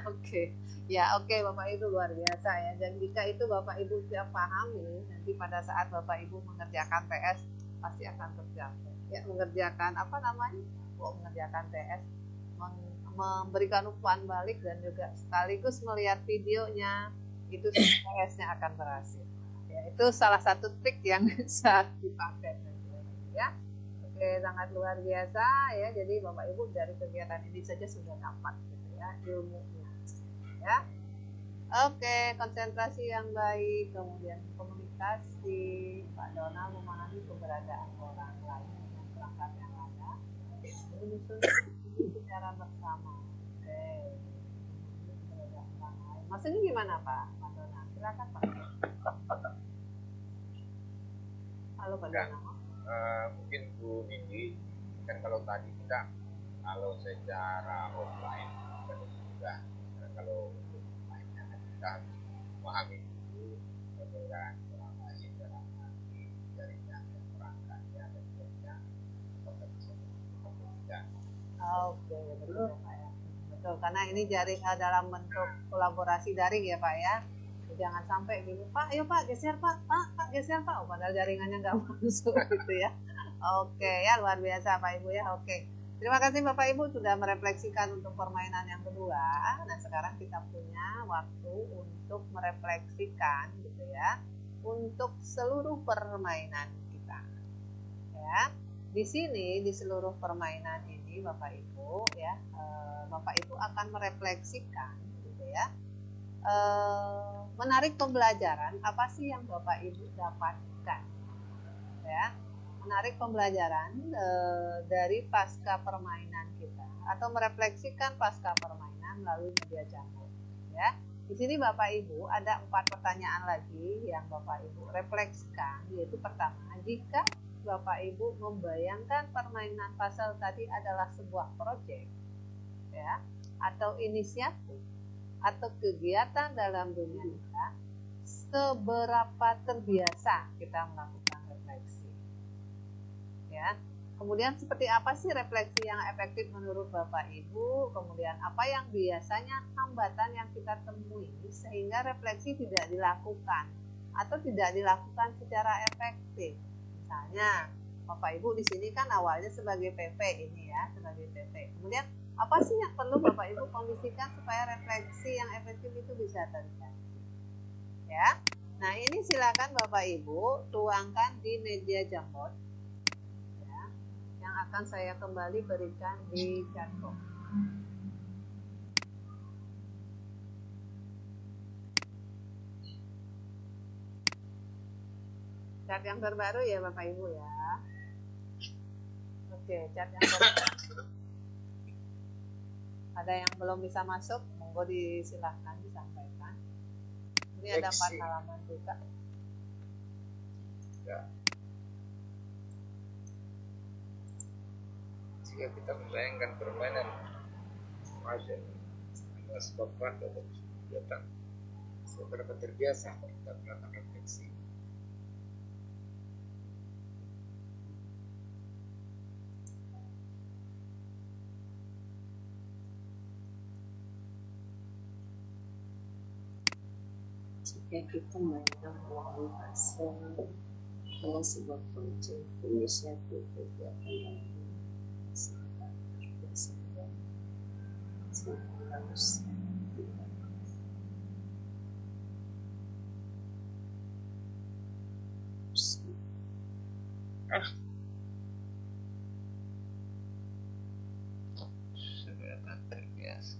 Oke, ya oke Bapak Ibu luar biasa ya. Dan jika itu Bapak Ibu sudah pahami, nanti pada saat Bapak Ibu mengerjakan PS pasti akan tercapai. Ya mengerjakan mengerjakan PS, memberikan umpan balik dan juga sekaligus melihat videonya, itu PS-nya akan berhasil. Ya itu salah satu trik yang bisa dipakai ya. Oke, sangat luar biasa ya. Jadi Bapak Ibu dari kegiatan ini saja sudah dapat gitu ya ilmunya. Ya. Oke, konsentrasi yang baik, kemudian komunikasi, Pak Donald memahami keberadaan orang lain dengan perangkat yang ada, menyusun ini secara bersama. Oke. Keberadaan orang lain. Maksudnya gimana Pak Donald? Silakan Pak. Halo Pak Donald. Mungkin Bu Nindi kan kalau tadi kita secara offline juga kalau mainnya kita harus memahami dulu perbedaan orang lain dalam arti jaringan perangkatnya dan juga apakah bisa atau tidak. Oke, betul Pak ya. Betul, karena ini dalam bentuk kolaborasi daring ya Pak ya. Jangan sampai gini, Pak, ayo Pak, geser Pak, geser Pak. Padahal jaringannya nggak masuk gitu ya. Oke, ya luar biasa Pak Ibu ya. Oke, terima kasih Bapak Ibu sudah merefleksikan untuk permainan yang kedua. Nah sekarang kita punya waktu untuk merefleksikan gitu ya, untuk seluruh permainan kita. Ya, di sini di seluruh permainan ini Bapak Ibu ya, Bapak Ibu akan merefleksikan gitu ya. Menarik pembelajaran apa sih yang Bapak Ibu dapatkan ya, menarik pembelajaran dari pasca permainan kita atau merefleksikan pasca permainan melalui media jamur ya. Di sini Bapak Ibu ada 4 pertanyaan lagi yang Bapak Ibu refleksikan, yaitu pertama, jika Bapak Ibu membayangkan permainan puzzle tadi adalah sebuah proyek ya atau inisiatif atau kegiatan dalam dunia kita, seberapa terbiasa kita melakukan refleksi ya. Kemudian seperti apa sih refleksi yang efektif menurut Bapak Ibu, kemudian apa yang biasanya hambatan yang kita temui sehingga refleksi tidak dilakukan atau tidak dilakukan secara efektif. Misalnya Bapak Ibu di sini kan awalnya sebagai PP ini ya, sebagai PP, kemudian apa sih yang perlu Bapak Ibu kondisikan supaya refleksi yang efektif itu bisa terjadi ya. Nah ini silakan Bapak Ibu tuangkan di media Jamboard ya, yang akan saya kembali berikan di chatbox. Chat yang terbaru ya Bapak Ibu ya. Oke, chat yang terbaru. Ada yang belum bisa masuk, monggo disilahkan disampaikan. Ini ada 4 halaman juga. Ya. Jika kita membayangkan permainan puzzle adalah sebuah praktek atau kegiatan, seberapa terbiasa kita melakukan refleksi. jika kita mainkan melalui hasil adalah sebuah project inisiatif kegiatan yang sangat biasa dan sangat harus Seberapa terbiasa.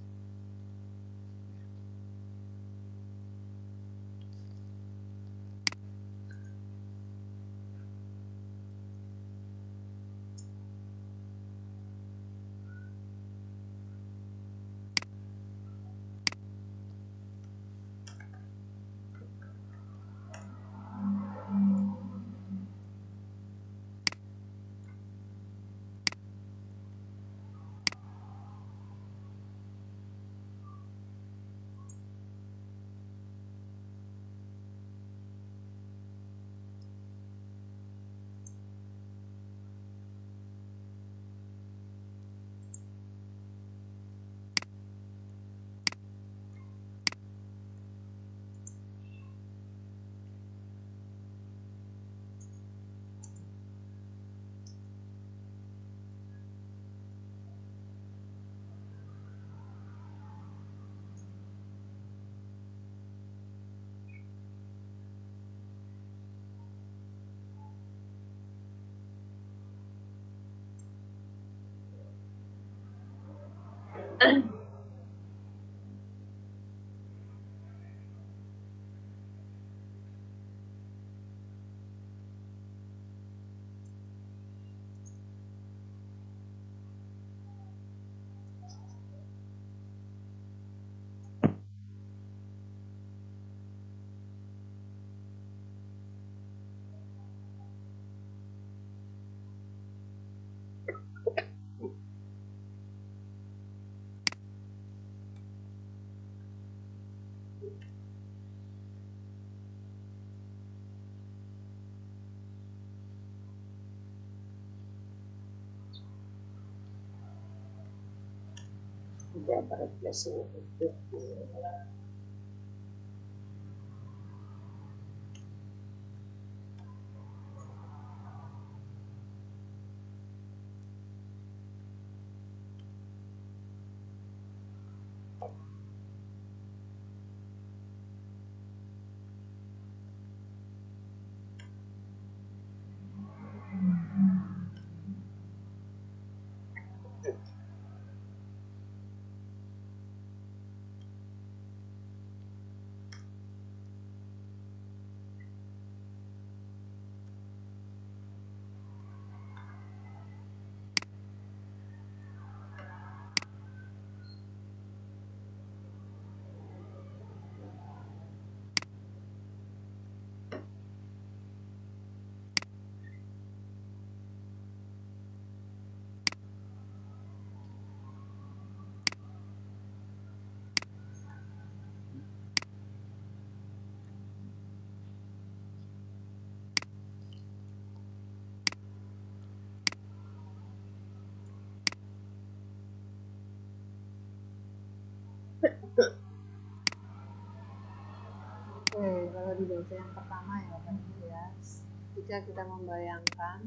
beberapa refleksi itu Oke, kalau di dosa yang pertama ya Bapak Ibu ya, jika kita membayangkan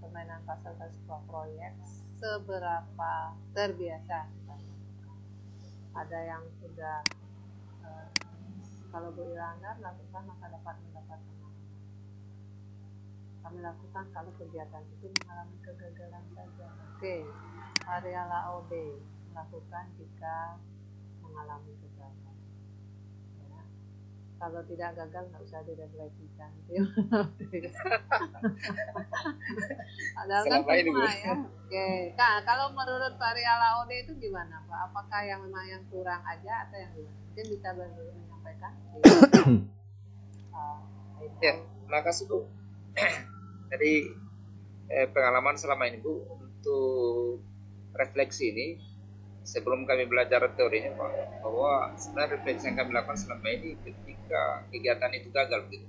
permainan pasal sebuah proyek seberapa terbiasa kita lakukan. Ada yang sudah kalau Bu Iranda lakukan maka dapat mendapat pengalaman. Kami lakukan kalau kegiatan itu mengalami kegagalan saja. Oke, area LAOD melakukan jika mengalami kegagalan. Kalau tidak gagal nggak usah direfleksikan. Padahal kan semua ya. Oke. Nah, kalau menurut Pak Ria Laode itu gimana Pak? Apakah yang memang yang kurang aja atau yang gimana? Mungkin bisa menyampaikan. Ya, makasih Bu. Jadi pengalaman selama ini Bu untuk refleksi ini. Sebelum kami belajar teorinya Pak, bahwa sebenarnya refleksi yang kami lakukan selama ini ketika kegiatan itu gagal gitu.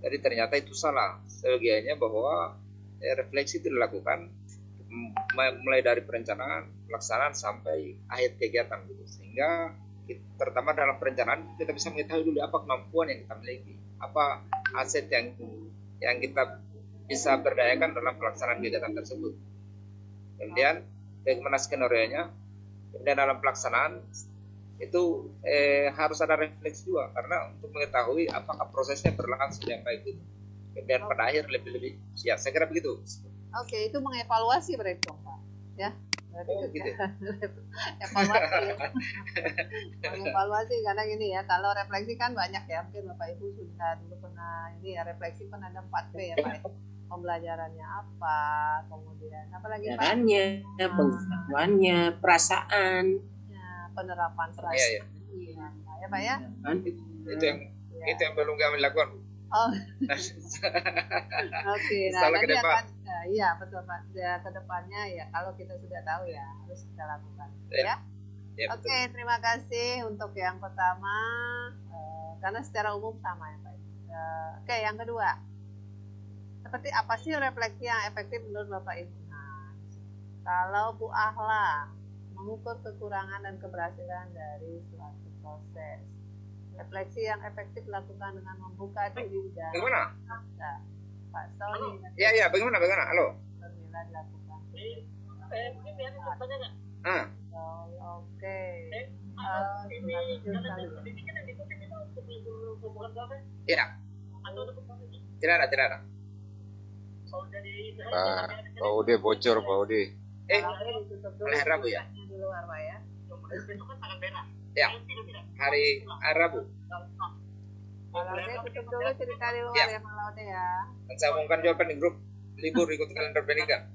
Jadi ternyata itu salah. Sebagiannya bahwa refleksi itu dilakukan mulai dari perencanaan, pelaksanaan sampai akhir kegiatan gitu. Sehingga terutama dalam perencanaan kita bisa mengetahui dulu apa kemampuan yang kita miliki, apa aset yang kita bisa berdayakan dalam pelaksanaan kegiatan tersebut. Kemudian bagaimana skenario-nya, kemudian dalam pelaksanaan itu harus ada refleksi juga, karena untuk mengetahui apakah prosesnya berlangsung yang baik itu. Kemudian pada akhir lebih ya saya kira begitu. Oke, itu mengevaluasi berarti dong, Pak. Ya. Berarti gitu. Evaluasi. Mengevaluasi karena gini ya, kalau refleksi kan banyak ya, mungkin Bapak Ibu sudah dulu pernah ini ya, refleksi kan ada 4P ya Pak. Pembelajarannya apa, kemudian apalagi Pak? Caranya, pengetahuannya, perasaan, ya, penerapan strategi. Iya, ya Pak ya. Itu yang belum kami lakukan. Oh. Oke, nah nanti akan iya betul Pak. Ya, kedepannya ya kalau kita sudah tahu ya harus kita lakukan ya. Oke, terima kasih untuk yang pertama karena secara umum sama ya Pak. Oke, yang kedua. Seperti apa sih refleksi yang efektif menurut Bapak Ibu? Nah, kalau Bu Ahla mengukur kekurangan dan keberhasilan dari suatu proses. Refleksi yang efektif dilakukan dengan membuka diri dan bagaimana? Pak Sony. Ya, bagaimana? Halo. Bila dilakukan. Oke. Ya. Tidak ada. Pak Ode bocor, Pak Ode. Oleh Rabu ya? Di luar Pak ya. Ya, hari Rabu. Malaude tutup dulu cerita di luar ya Malaude ya. Dan saya umumkan jawaban di grup libur ikut kalender Benika.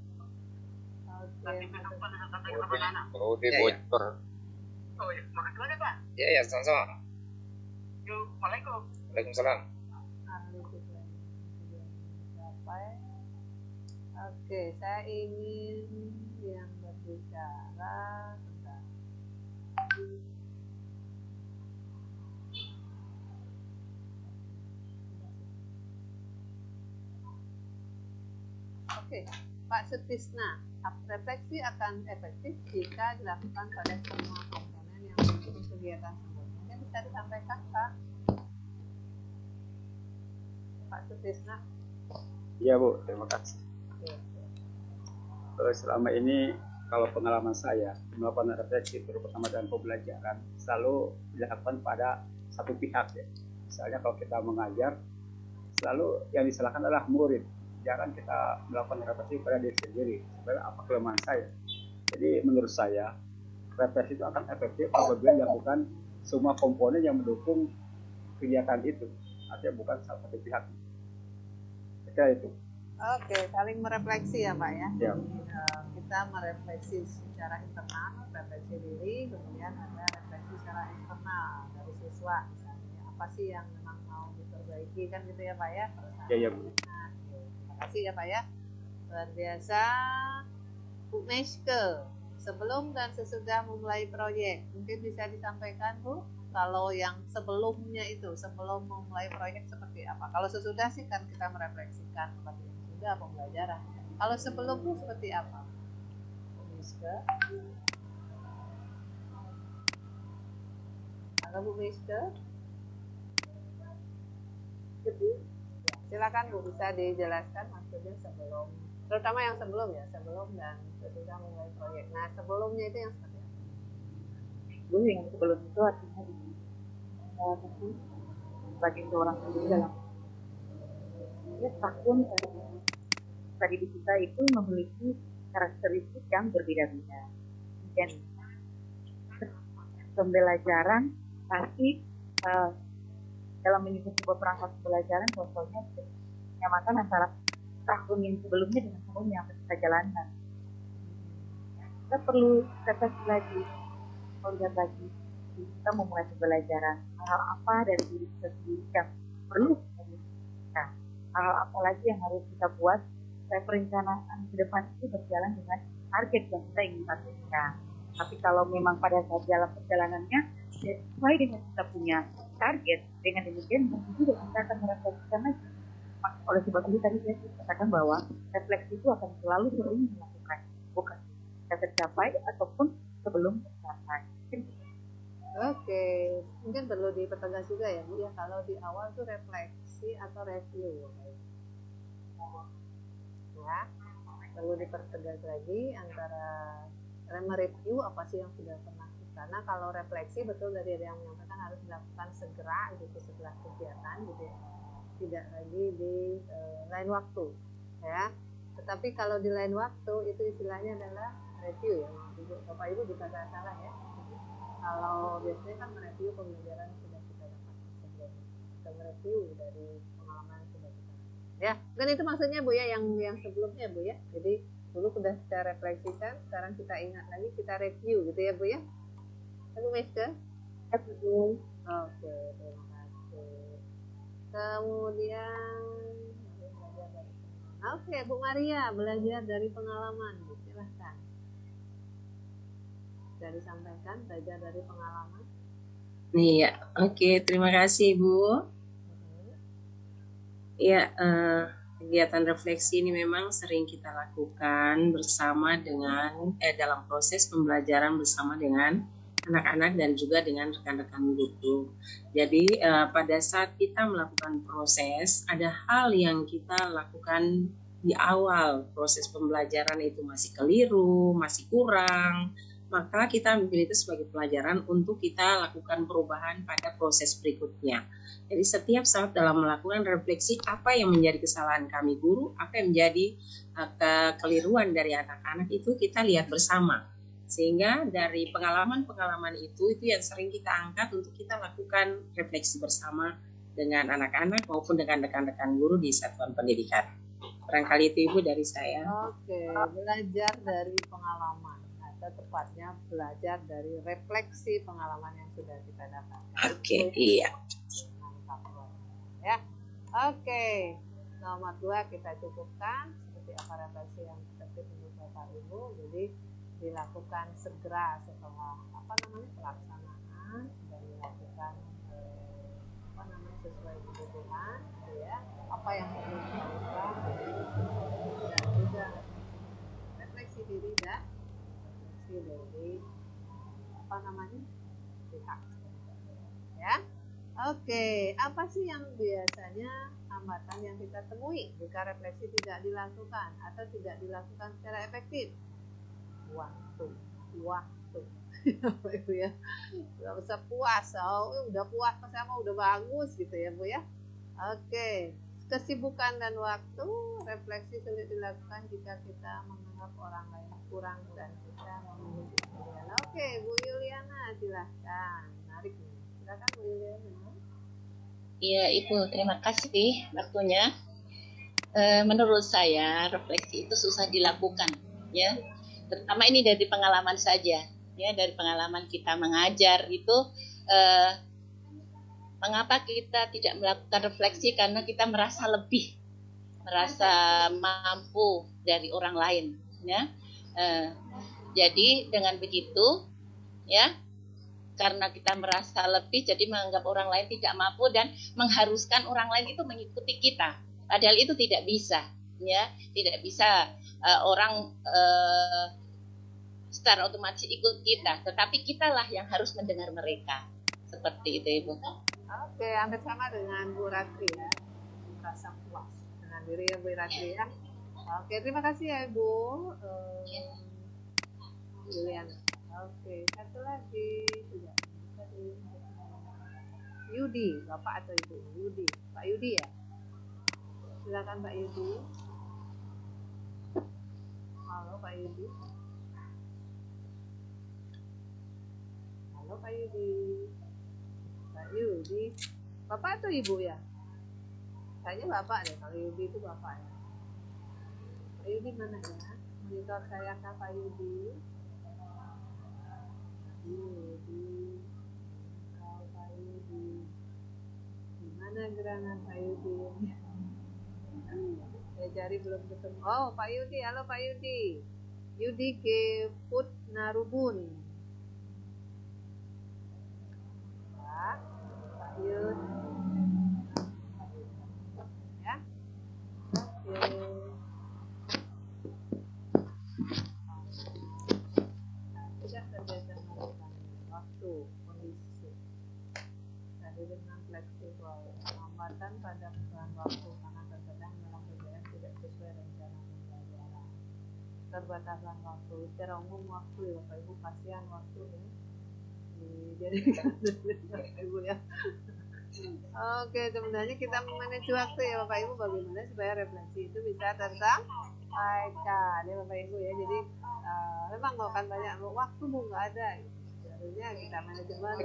Pak Ode bocor. Ya, sama-sama. Waalaikumsalam. Oke, saya ingin yang berbicara tentang Oke, Pak Sutisna, refleksi akan efektif jika dilakukan pada semua komponen yang mendukung kegiatan sebelumnya. Bisa disampaikan, Pak? Pak Sutisna. Iya, Bu, terima kasih. Selama ini kalau pengalaman saya melakukan refleksi terutama dalam pembelajaran selalu dilakukan pada satu pihak ya. Misalnya kalau kita mengajar selalu yang disalahkan adalah murid. Jarang kita melakukan refleksi pada diri sendiri. Sebenarnya apa kelemahan saya? Jadi menurut saya refleksi itu akan efektif apabila dilakukan semua komponen yang mendukung kegiatan itu. Artinya bukan salah satu pihak. Saya itu. Oke, saling merefleksi ya Pak ya. Ya. Kita merefleksi secara internal, refleksi diri, kemudian ada refleksi secara eksternal dari siswa misalnya. Apa sih yang memang mau diperbaiki kan gitu ya Pak ya? Iya Bu. Terima kasih ya Pak ya. Luar biasa. Bu Meske, sebelum dan sesudah memulai proyek, mungkin bisa disampaikan Bu? Kalau yang sebelumnya itu, sebelum memulai proyek seperti apa? Kalau sesudah sih kan kita merefleksikan seperti yang sudah pembelajaran. Kalau sebelumnya seperti apa? Bu Miske? Halo Bu Miske? Silakan Bu, bisa dijelaskan maksudnya sebelum, terutama yang sebelum ya, sebelum dan sesudah memulai proyek. Nah sebelumnya itu yang seperti apa? Dulu yang sebelum itu artinya sebagai seorang guru dalam tahun tadi kita itu memiliki karakteristik yang berbeda-beda. Dan pembelajaran pasti dalam menyusun sebuah perangkat pembelajaran contohnya menyamakan antara tahun yang sebelumnya dengan tahun yang akan kita jalankan. Kita perlu refleksi lagi, melihat lagi kita memulai pembelajaran hal apa dari diri kita sendiri yang perlu kita lakukan, hal apa lagi yang harus kita buat supaya perencanaan ke depan itu berjalan dengan target yang kita ingin targetkan. Tapi kalau memang pada saat dalam perjalanannya sesuai dengan kita punya target, dengan demikian mungkin juga kita akan merefleksikan lagi. Oleh sebab itu tadi saya katakan bahwa refleksi itu akan selalu sering dilakukan, bukan kita tercapai ataupun sebelum tercapai. Oke, mungkin perlu dipertegas juga ya Bu ya, kalau di awal tuh refleksi atau review ya, perlu dipertegas lagi antara mereview apa sih yang sudah pernah. Karena kalau refleksi betul dari yang menyampaikan harus dilakukan segera gitu setelah kegiatan gitu ya, tidak lagi di lain waktu ya. Tetapi kalau di lain waktu itu istilahnya adalah review ya, Bapak Ibu bisa salah ya. Kalau biasanya kan mereview pembelajaran yang sudah kita dapatkan sebelumnya, kita mereview dari pengalaman yang sudah kita dapatkan ya. Dan itu maksudnya Bu ya, yang sebelumnya Bu ya. Jadi dulu sudah kita refleksikan, sekarang kita ingat lagi, kita review gitu ya Bu ya. Bu Meske? Oke, terima kasih. Kemudian oke, Bu Maria, belajar dari pengalaman Bu, silahkan. Sudah disampaikan, belajar dari pengalaman. Iya, oke, terima kasih Bu. Ya, kegiatan refleksi ini memang sering kita lakukan bersama dengan dalam proses pembelajaran bersama dengan anak-anak dan juga dengan rekan-rekan guru. Jadi pada saat kita melakukan proses, ada hal yang kita lakukan di awal proses pembelajaran itu masih keliru, masih kurang, maka kita ambil itu sebagai pelajaran untuk kita lakukan perubahan pada proses berikutnya. Jadi setiap saat dalam melakukan refleksi, apa yang menjadi kesalahan kami guru, apa yang menjadi kekeliruan dari anak-anak itu kita lihat bersama. Sehingga dari pengalaman-pengalaman itu yang sering kita angkat untuk kita lakukan refleksi bersama dengan anak-anak maupun dengan rekan-rekan guru di satuan pendidikan. Barangkali itu Ibu dari saya. Oke, belajar dari pengalaman atau tepatnya belajar dari refleksi pengalaman yang sudah kita dapatkan. Oke, iya. Ya, oke. Nomor 2 kita cukupkan seperti apa refleksi yang efektif untuk Bapak Ibu. Jadi dilakukan segera setelah pelaksanaan dan dilakukan sesuai kebutuhan gitu ya, apa yang perlu dilakukan dan juga refleksi diri dan refleksi dari pihak ya. Oke, apa sih yang biasanya hambatan yang kita temui jika refleksi tidak dilakukan atau tidak dilakukan secara efektif? Waktu Ibu ya, nggak usah puas, udah puas sama udah bagus gitu ya Bu ya. Oke, kesibukan dan waktu, refleksi sulit dilakukan jika kita menganggap orang lain kurang dan kita memiliki kelebihan. Oke, Bu Yuliana silahkan, menarik nih, silahkan Bu Yuliana. Iya Ibu, terima kasih waktunya. Menurut saya refleksi itu susah dilakukan ya. Terutama ini dari pengalaman saja ya, dari pengalaman kita mengajar itu mengapa kita tidak melakukan refleksi, karena kita merasa mampu dari orang lain ya. Jadi dengan begitu ya, karena kita merasa lebih, jadi menganggap orang lain tidak mampu dan mengharuskan orang lain itu mengikuti kita, padahal itu tidak bisa ya, tidak bisa orang secara otomatis ikut kita, tetapi kitalah yang harus mendengar mereka. Seperti itu Ibu. Oke, hampir sama dengan Bu Ratri ya, merasa puas dengan diri ya Bu Ratri ya. Oke, terima kasih ya Ibu Juliana. Oke, satu lagi tidak bisa Yudi, Bapak atau Ibu Yudi, Pak Yudi ya. Silakan Pak Yudi. Halo Pak Yudi. Halo Pak Yudi. Pak Yudi, Bapak atau Ibu ya? Kayaknya Bapak deh, kalau Yudi itu Bapak ya. Pak Yudi mana ya? Monitor saya kah Pak Yudi? Yudi, Pak Yudi. Gimana gerangan Pak Yudi? Saya cari belum ketemu. Oh Pak Yudi, halo Pak Yudi. Yudi ke Put Narubun. Pak Yud, ya, oke. Sudah terbiasa melakukan waktu, kondisi fleksibel, hambatan pada perubahan waktu karena terkadang dalam PBM tidak sesuai rencana pembelajaran. Keterbatasan waktu, secara umum waktu ya Bapak Ibu, kasihan waktu ya dijadikan Bapak Ibu ya. Oke, sebenarnya kita memanage waktu ya Bapak Ibu, bagaimana supaya refleksi itu bisa tersampaikan ya Bapak Ibu ya. Jadi memang nggak akan banyak waktu Bu, nggak ada. Harusnya kita manajemen.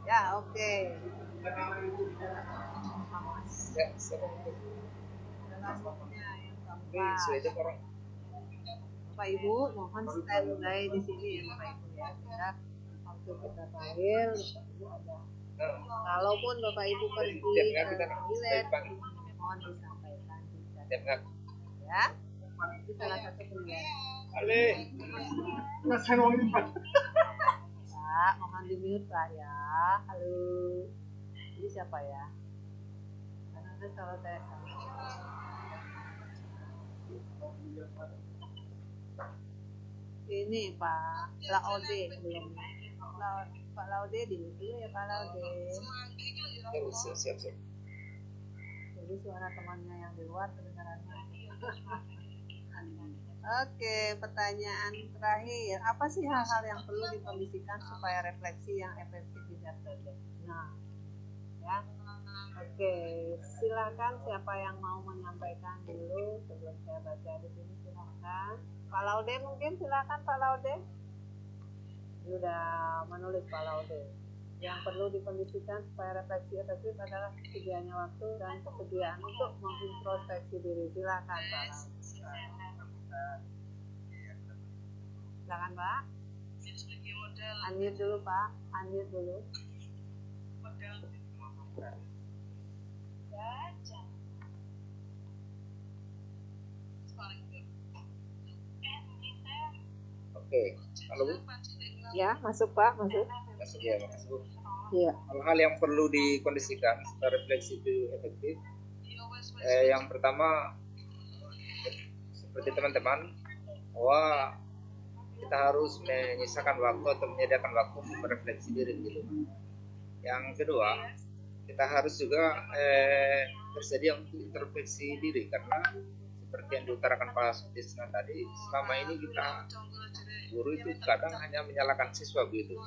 Ya, oke. Ya, selanjutnya yang keempat. Bapak Ibu mohon standby di sini ya Bapak Ibu ya. Kita waktu kita panggil Bapak Ibu ada. Kalaupun Bapak Ibu pergi ke toilet, mohon disampaikan juga. Ya, itu salah satu penilaian. Pak, mohon di mute Pak ya. Halo. Ini siapa ya? Karena kalau saya ini Pak Laude belum. Pak Laude di mute ya Pak Laude. Siap. Jadi suara temannya yang di luar kedengarannya. Oke, pertanyaan terakhir. Apa sih hal-hal yang perlu dikondisikan supaya refleksi yang efektif bisa terjadi? Nah, ya. Oke, silakan siapa yang mau menyampaikan dulu sebelum saya baca di sini, silakan. Pak Laude mungkin, silakan Pak Laude. Sudah menulis Pak Laude. Yang perlu dikondisikan supaya refleksi efektif adalah tersedianya waktu dan kesediaan untuk mengintrospeksi diri. Silakan Pak Laude. Silakan Pak. Unmute dulu Pak. Unmute dulu. Oke, halo Bu. Ya, masuk Pak, masuk. Masuk ya, makasih Bu. Iya. Hal-hal yang perlu dikondisikan supaya refleksi itu efektif. Yang pertama, seperti teman-teman, bahwa kita harus menyisakan waktu atau menyediakan waktu untuk merefleksi diri gitu. Yang kedua, kita harus juga bersedia untuk introspeksi diri, karena seperti yang diutarakan Pak Sutisna tadi, selama ini kita guru itu kadang hanya menyalahkan siswa begitu.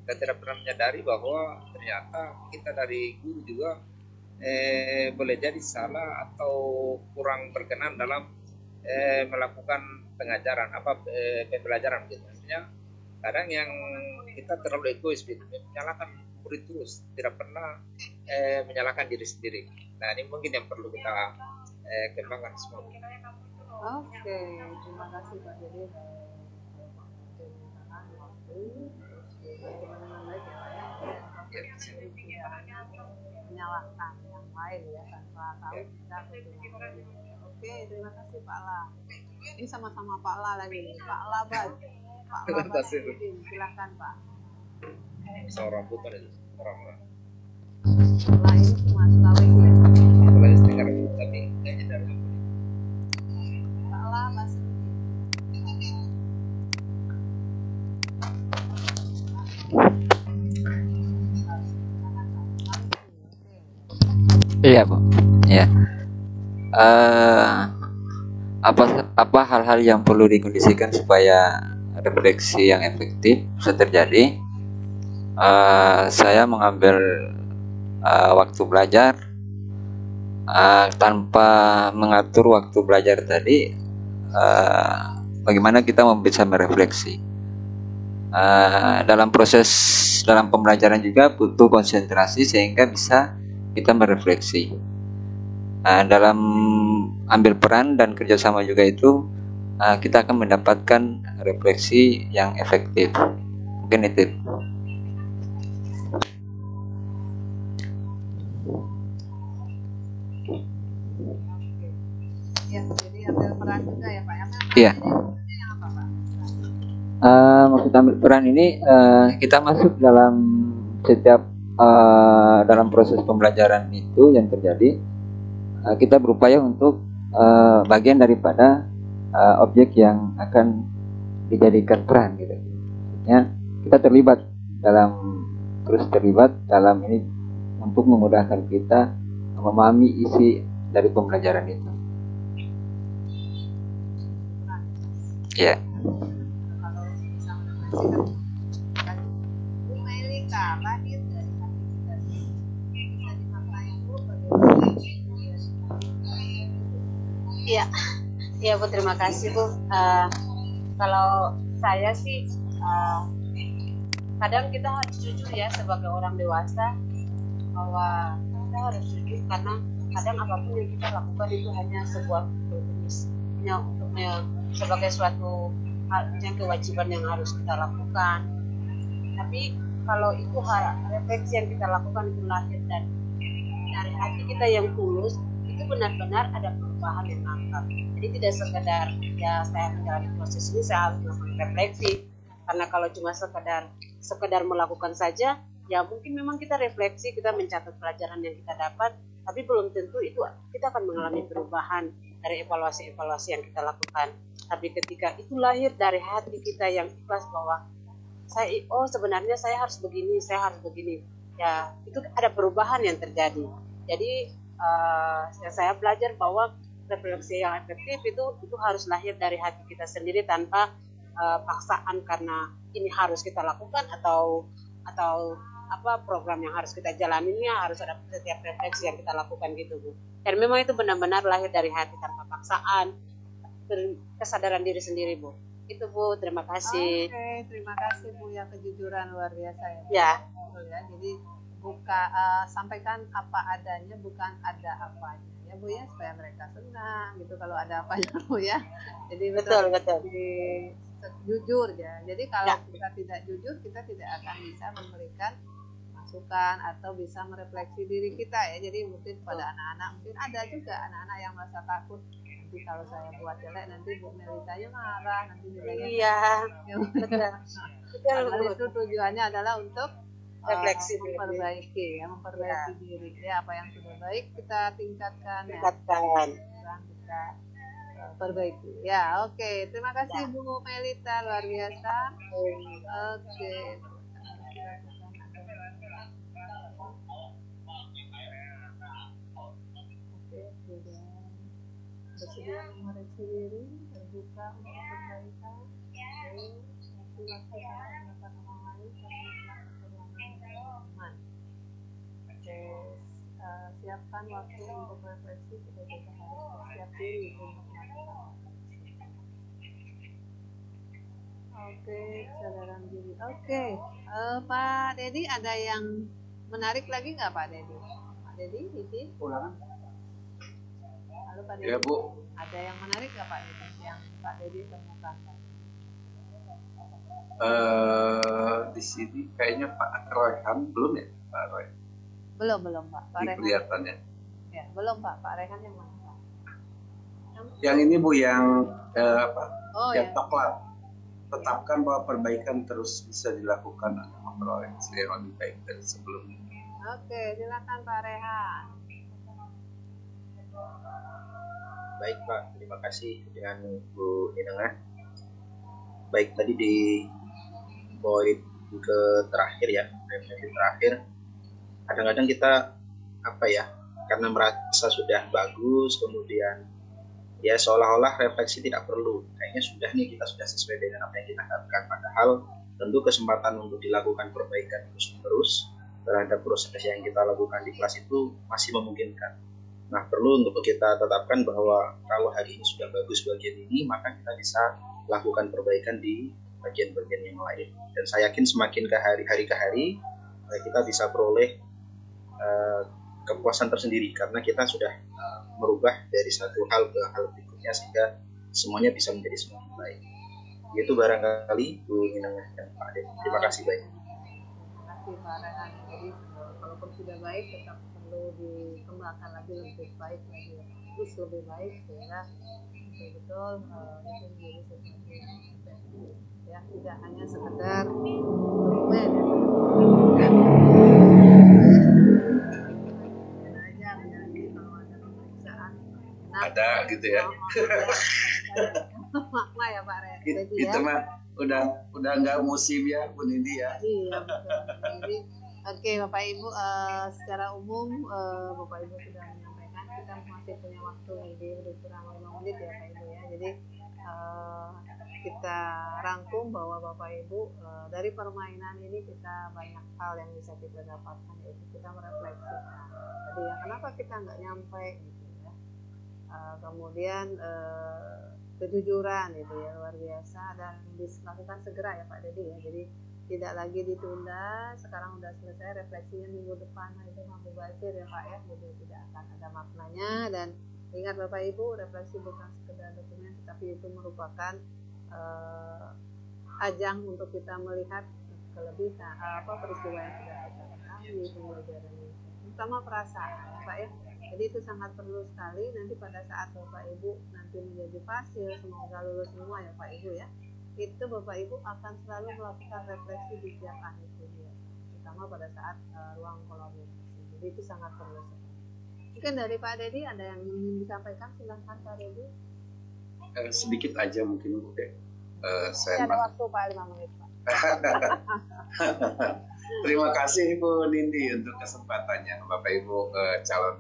Kita tidak pernah menyadari bahwa ternyata kita dari guru juga boleh jadi salah atau kurang berkenan dalam melakukan pengajaran pembelajaran gitu. Maksudnya kadang yang kita terlalu egois gitu, menyalahkan murid terus, tidak pernah menyalahkan diri sendiri. Nah, ini mungkin yang perlu kita kembangkan semua. Oke, terima kasih Pak. Jadi menyalahkan yang lain ya tanpa tahu kita. Oke, terima kasih Pak La. Ini sama-sama Pak La lagi nih. Pak Labat. Pak Labat. Silakan Pak. Seorang putar itu, orang lain cuma Sulawesi ya. Sulawesi Tenggara, tapi kayaknya dari Pak La masih. Iya Bu, ya. Apa hal-hal yang perlu dikondisikan supaya refleksi yang efektif bisa terjadi? Saya mengambil waktu belajar tanpa mengatur waktu belajar tadi. Bagaimana kita bisa merefleksi? Dalam pembelajaran juga butuh konsentrasi sehingga bisa kita merefleksi. Dalam ambil peran dan kerjasama juga itu kita akan mendapatkan refleksi yang efektif. Mungkin itu. Ya, jadi ambil peran juga ya Pak. Iya. Maksud ambil peran ini kita masuk dalam setiap dalam proses pembelajaran itu yang terjadi, kita berupaya untuk bagian daripada objek yang akan dijadikan peran gitu. Ya, kita terlibat dalam terus terlibat dalam ini untuk memudahkan kita memahami isi dari pembelajaran itu. Ya. Bu Melika lahir dari hati kita bisa dimaknai Bu Iya, iya Bu, terima kasih Bu. Kalau saya sih kadang kita harus jujur ya sebagai orang dewasa, bahwa kita harus jujur karena kadang apapun yang kita lakukan itu hanya sebuah jenis, hanya untuknya sebagai suatu yang kewajiban yang harus kita lakukan. Tapi kalau itu refleksi yang kita lakukan itu lahir dan dari hati kita yang tulus, itu benar-benar ada perubahan yang nampak. Jadi tidak sekedar ya saya menjalani proses ini saya harus melakukan refleksi, karena kalau cuma sekedar melakukan saja, ya mungkin memang kita refleksi, kita mencatat pelajaran yang kita dapat, tapi belum tentu itu kita akan mengalami perubahan dari evaluasi-evaluasi yang kita lakukan. Tapi ketika itu lahir dari hati kita yang ikhlas bahwa sebenarnya saya harus begini, ya itu ada perubahan yang terjadi. Jadi saya belajar bahwa refleksi yang efektif itu harus lahir dari hati kita sendiri tanpa paksaan karena ini harus kita lakukan atau apa program yang harus kita jalaninnya harus ada setiap refleksi yang kita lakukan gitu Bu. Dan memang itu benar-benar lahir dari hati tanpa paksaan, kesadaran diri sendiri Bu. Itu Bu, terima kasih. Oke, terima kasih Bu ya, kejujuran luar biasa ya. Ya. Jadi sampaikan apa adanya, bukan ada apanya ya Bu ya, supaya mereka senang gitu kalau ada apanya Bu ya. Jadi betul. Jujur ya. Jadi kalau kita tidak jujur, kita tidak akan bisa memberikan masukan atau bisa merefleksi diri kita ya. Jadi mungkin pada anak-anak, mungkin ada juga anak-anak yang merasa takut, nanti kalau saya buat jelek nanti Bu Melitanya marah, nanti nilainya. Iya. Betul. Itu tujuannya adalah untuk refleksi memperbaiki diri ya, apa yang sudah baik kita tingkatkan. Kita perbaiki ya. Oke, terima kasih Bu Melita, luar biasa. Oke, bersedia mengoreksi diri, terbuka untuk perbaikan. Oke, waktu pendapat orang lain teman. Oke, siapkan waktu untuk refleksi. Kita juga harus bersiap diri untuk Oke, kesadaran diri. Oke, Pak Dedi ada yang menarik lagi nggak Pak Dedi? Pak Dedi, izin. Ulangan. Halo Pak Dedi. Ya Bu. Ada yang menarik nggak Pak Dedi yang Pak Dedi temukan? Di sini kayaknya Pak Rehan belum ya Pak Roy? Belum Pak. Pak Rehan. Kelihatannya. Ya, belum Pak Rehan yang mana Pak? Yang ini Bu yang yang ya. coklat. Tetapkan bahwa perbaikan terus bisa dilakukan untuk memperoleh hasil yang lebih baik dari sebelumnya. Oke, silakan Pak Rehan. Baik Pak, terima kasih dengan Bu Inengah. Baik, tadi di poin ke terakhir ya, refleksi terakhir. Kadang-kadang kita karena merasa sudah bagus, kemudian ya seolah-olah refleksi tidak perlu, kayaknya sudah kita sudah sesuai dengan apa yang kita harapkan, padahal tentu kesempatan untuk dilakukan perbaikan terus-menerus terhadap proses yang kita lakukan di kelas itu masih memungkinkan. Nah, perlu untuk kita tetapkan bahwa kalau hari ini sudah bagus bagian ini, maka kita bisa lakukan perbaikan di bagian-bagian yang lain, dan saya yakin semakin ke hari ke hari kita bisa peroleh kepuasan tersendiri karena kita sudah merubah dari satu hal ke hal berikutnya sehingga semuanya bisa menjadi semakin baik. Itu barangkali Bu Minang dan Pak Ade. Terima kasih banyak. Terima kasih Pak Rehan. Jadi walaupun sudah baik tetap perlu dikembangkan lagi lebih baik lagi, terus lebih baik sehingga betul-betul itu menjadi sesuatu yang efektif ya, tidak hanya sekedar dokumen ya. Ada gitu ya. Makna ya Pak Re. Itu mah udah nggak musim ya Bu Nindi ya. Iya betul. Jadi Oke, Bapak Ibu, secara umum Bapak Ibu sudah menyampaikan, kita masih punya waktu lebih kurang 5 menit ya Pak Ibu ya. Jadi kita rangkum bahwa Bapak Ibu dari permainan ini kita banyak hal yang bisa kita dapatkan, yaitu kita merefleksikan. Jadi ya kenapa kita nggak nyampe gitu ya. Kemudian kejujuran itu ya luar biasa dan dilakukan segera ya Pak Dedi ya. Jadi tidak lagi ditunda, sekarang udah selesai, refleksinya minggu depan itu mampu bazir ya Pak ya, jadi tidak akan ada maknanya. Dan ingat Bapak Ibu, refleksi bukan sekedar dokumen, tetapi itu merupakan ajang untuk kita melihat kelebihan peristiwa yang sudah kita ketahui, pembelajaran ini, terutama perasaan Pak ya. Jadi itu sangat perlu sekali nanti pada saat Bapak Ibu nanti menjadi fasil, semoga lulus semua ya Pak Ibu ya. Itu Bapak Ibu akan selalu melakukan refleksi di tiap akhir kuliah, terutama pada saat ruang kolaborasi. Jadi itu sangat perlu sekali. Mungkin dari Pak Dedi ada yang ingin disampaikan, silahkan Pak Dedi. Sedikit aja mungkin Bu. Saya ada waktu Pak 5 menit Pak. Terima kasih Bu Nindi untuk kesempatannya, Bapak Ibu calon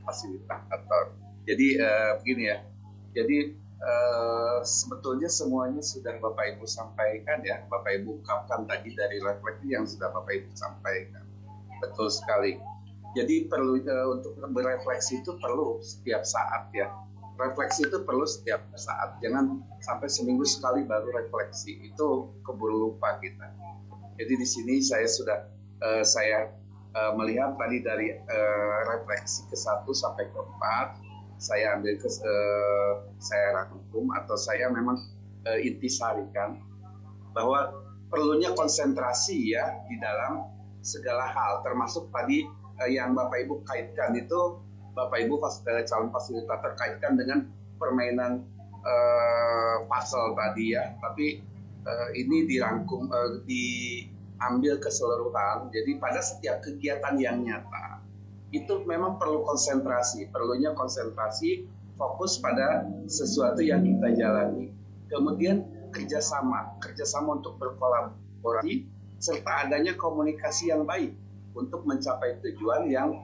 fasilitator. Jadi begini ya. Jadi sebetulnya semuanya sudah Bapak Ibu sampaikan ya, Bapak Ibu ungkapkan tadi dari refleksi yang sudah Bapak Ibu sampaikan. Betul sekali. Jadi perlu untuk berefleksi itu perlu setiap saat ya. Refleksi itu perlu setiap saat. Jangan sampai seminggu sekali baru refleksi. Itu keburu lupa kita. Jadi di sini saya sudah melihat tadi dari refleksi ke-1 sampai ke-4. Saya ambil saya rangkum atau saya memang intisarikan bahwa perlunya konsentrasi ya di dalam segala hal, termasuk tadi yang Bapak Ibu kaitkan itu, Bapak Ibu calon fasilitator kaitkan dengan permainan puzzle tadi ya, tapi ini dirangkum diambil keseluruhan. Jadi pada setiap kegiatan yang nyata itu memang perlu konsentrasi, perlunya konsentrasi, fokus pada sesuatu yang kita jalani. Kemudian kerjasama untuk berkolaborasi, serta adanya komunikasi yang baik untuk mencapai tujuan yang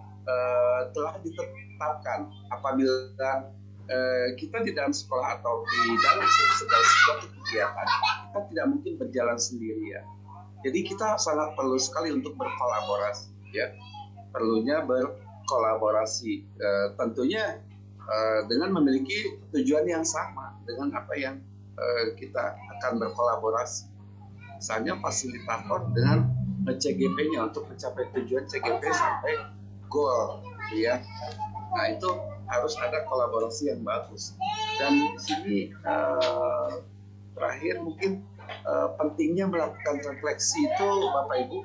telah ditetapkan. Apabila kita di dalam sekolah atau di dalam segala sesuatu kegiatan, kita tidak mungkin berjalan sendiri ya. Jadi kita sangat perlu sekali untuk berkolaborasi ya. Perlunya berkolaborasi tentunya dengan memiliki tujuan yang sama dengan apa yang kita akan berkolaborasi. Misalnya fasilitator dengan CGP-nya untuk mencapai tujuan CGP sampai goal ya. Nah itu harus ada kolaborasi yang bagus. Dan di sini terakhir mungkin pentingnya melakukan refleksi itu Bapak Ibu,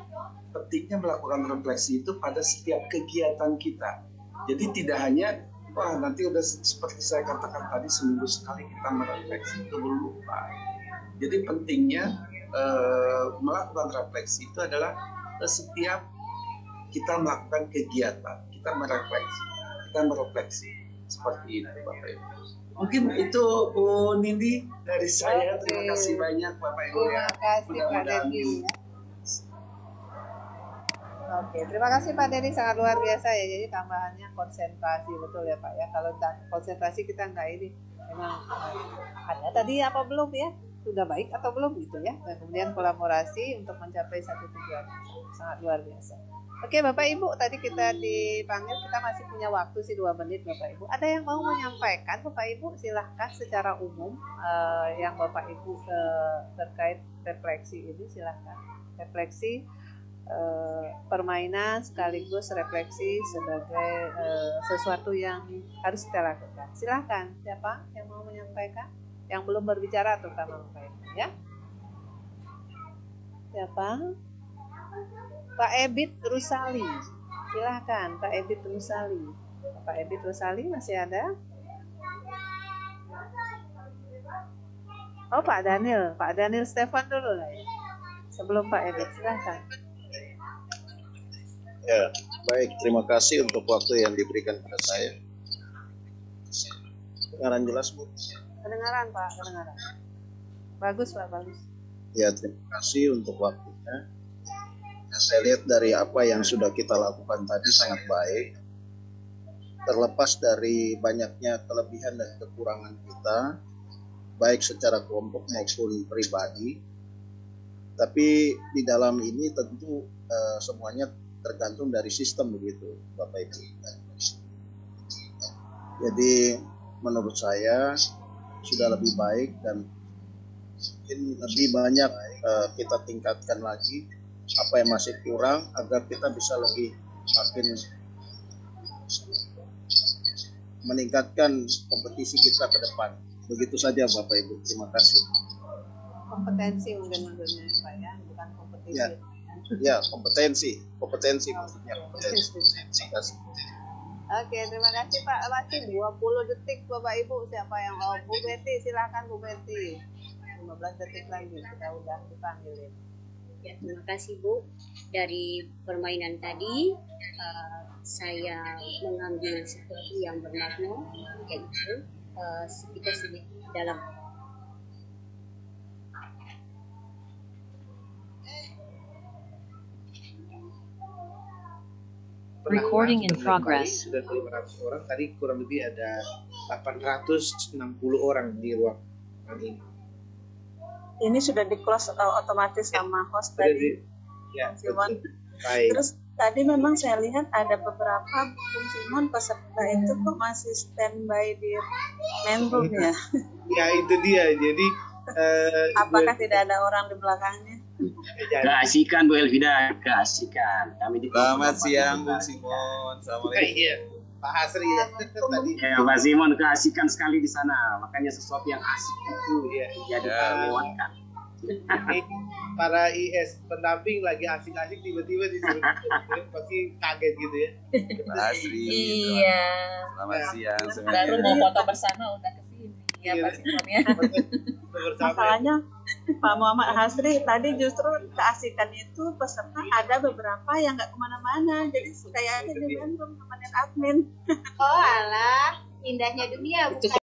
pentingnya melakukan refleksi itu pada setiap kegiatan kita. Jadi tidak hanya nanti udah seperti saya katakan tadi seminggu sekali kita merefleksi itu lupa. Jadi pentingnya melakukan refleksi itu adalah setiap kita melakukan kegiatan kita merefleksi seperti itu Bapak Ibu. Mungkin itu Bu Nindi dari saya. Terima kasih banyak Bapak Ibu ya. Terima kasih Pak Dedi ya. Oke, terima kasih Pak Dedi, sangat luar biasa ya. Jadi tambahannya konsentrasi, betul ya Pak ya. Kalau konsentrasi kita nggak ini, memang ada tadi apa belum ya? Sudah baik atau belum gitu ya. Dan kemudian kolaborasi untuk mencapai satu tujuan, sangat luar biasa. Oke Bapak Ibu, tadi kita dipanggil, kita masih punya waktu sih 2 menit Bapak Ibu. Ada yang mau menyampaikan Bapak Ibu? Silahkan secara umum yang Bapak Ibu terkait refleksi ini silahkan. Refleksi permainan sekaligus refleksi sebagai sesuatu yang harus kita lakukan. Silahkan, siapa yang mau menyampaikan? Yang belum berbicara terutama Bapak Ibu ya. Siapa? Pak Ebit Rusali. Silahkan Pak Ebit Rusali. Pak Ebit Rusali masih ada? Oh Pak Daniel Stefan dulu lah ya. Sebelum Pak Ebit, silahkan. Ya, baik. Terima kasih untuk waktu yang diberikan kepada saya. Kedengaran jelas, Bu? Kedengaran, Pak. Kedengaran. Bagus, Pak. Bagus. Ya, terima kasih untuk waktunya. Saya lihat dari apa yang sudah kita lakukan tadi sangat baik. Terlepas dari banyaknya kelebihan dan kekurangan kita, baik secara kelompok maupun pribadi. Tapi di dalam ini tentu semuanya tergantung dari sistem begitu, Bapak Ibu. Jadi menurut saya sudah lebih baik dan mungkin lebih banyak kita tingkatkan lagi apa yang masih kurang agar kita bisa lebih makin meningkatkan kompetisi kita ke depan. Begitu saja Bapak Ibu, terima kasih. Kompetensi mungkin maksudnya Pak ya, bukan kompetisi. Ya, kompetensi maksudnya kompetensi. Oke, terima kasih Pak. Masih 20 detik Bapak Ibu. Siapa yang mau? Bu Betty, silakan Bu Betty. 15 detik lagi kita udah dipanggilin. Ya, terima kasih Bu. Dari permainan tadi saya mengambil sesuatu yang bermakna, yaitu kita sedikit dalam Recording in progress. Sudah 500 orang, tadi kurang lebih ada 860 orang di ruangan ini. Ini sudah di close otomatis sama host tadi. Ya, Simon. Baik. Terus tadi memang saya lihat ada beberapa Bung Simon peserta itu kok masih standby di main room ya. Ya itu dia. Jadi apakah tidak ada orang di belakangnya? Keasikan Bu Elvida, keasikan. Kami di Selamat siang Bung Simon. Assalamualaikum. Iya, Pak Hasri ya tadi. Ya, Pak Simon keasikan sekali di sana. Makanya sesuatu yang asik itu jadi terlewatkan. Ini para IS pendamping lagi asik-asik tiba-tiba disuruh pasti kaget gitu ya. Pak Hasri. Iya. Selamat siang Baru semuanya. mau foto bersama udah kesini ya Pak Simon ya. Masalahnya Pak Muhammad Hasri tadi justru keasikan itu peserta ada beberapa yang nggak kemana-mana, jadi kayaknya di main room temenin admin. Oh alah, indahnya dunia bukan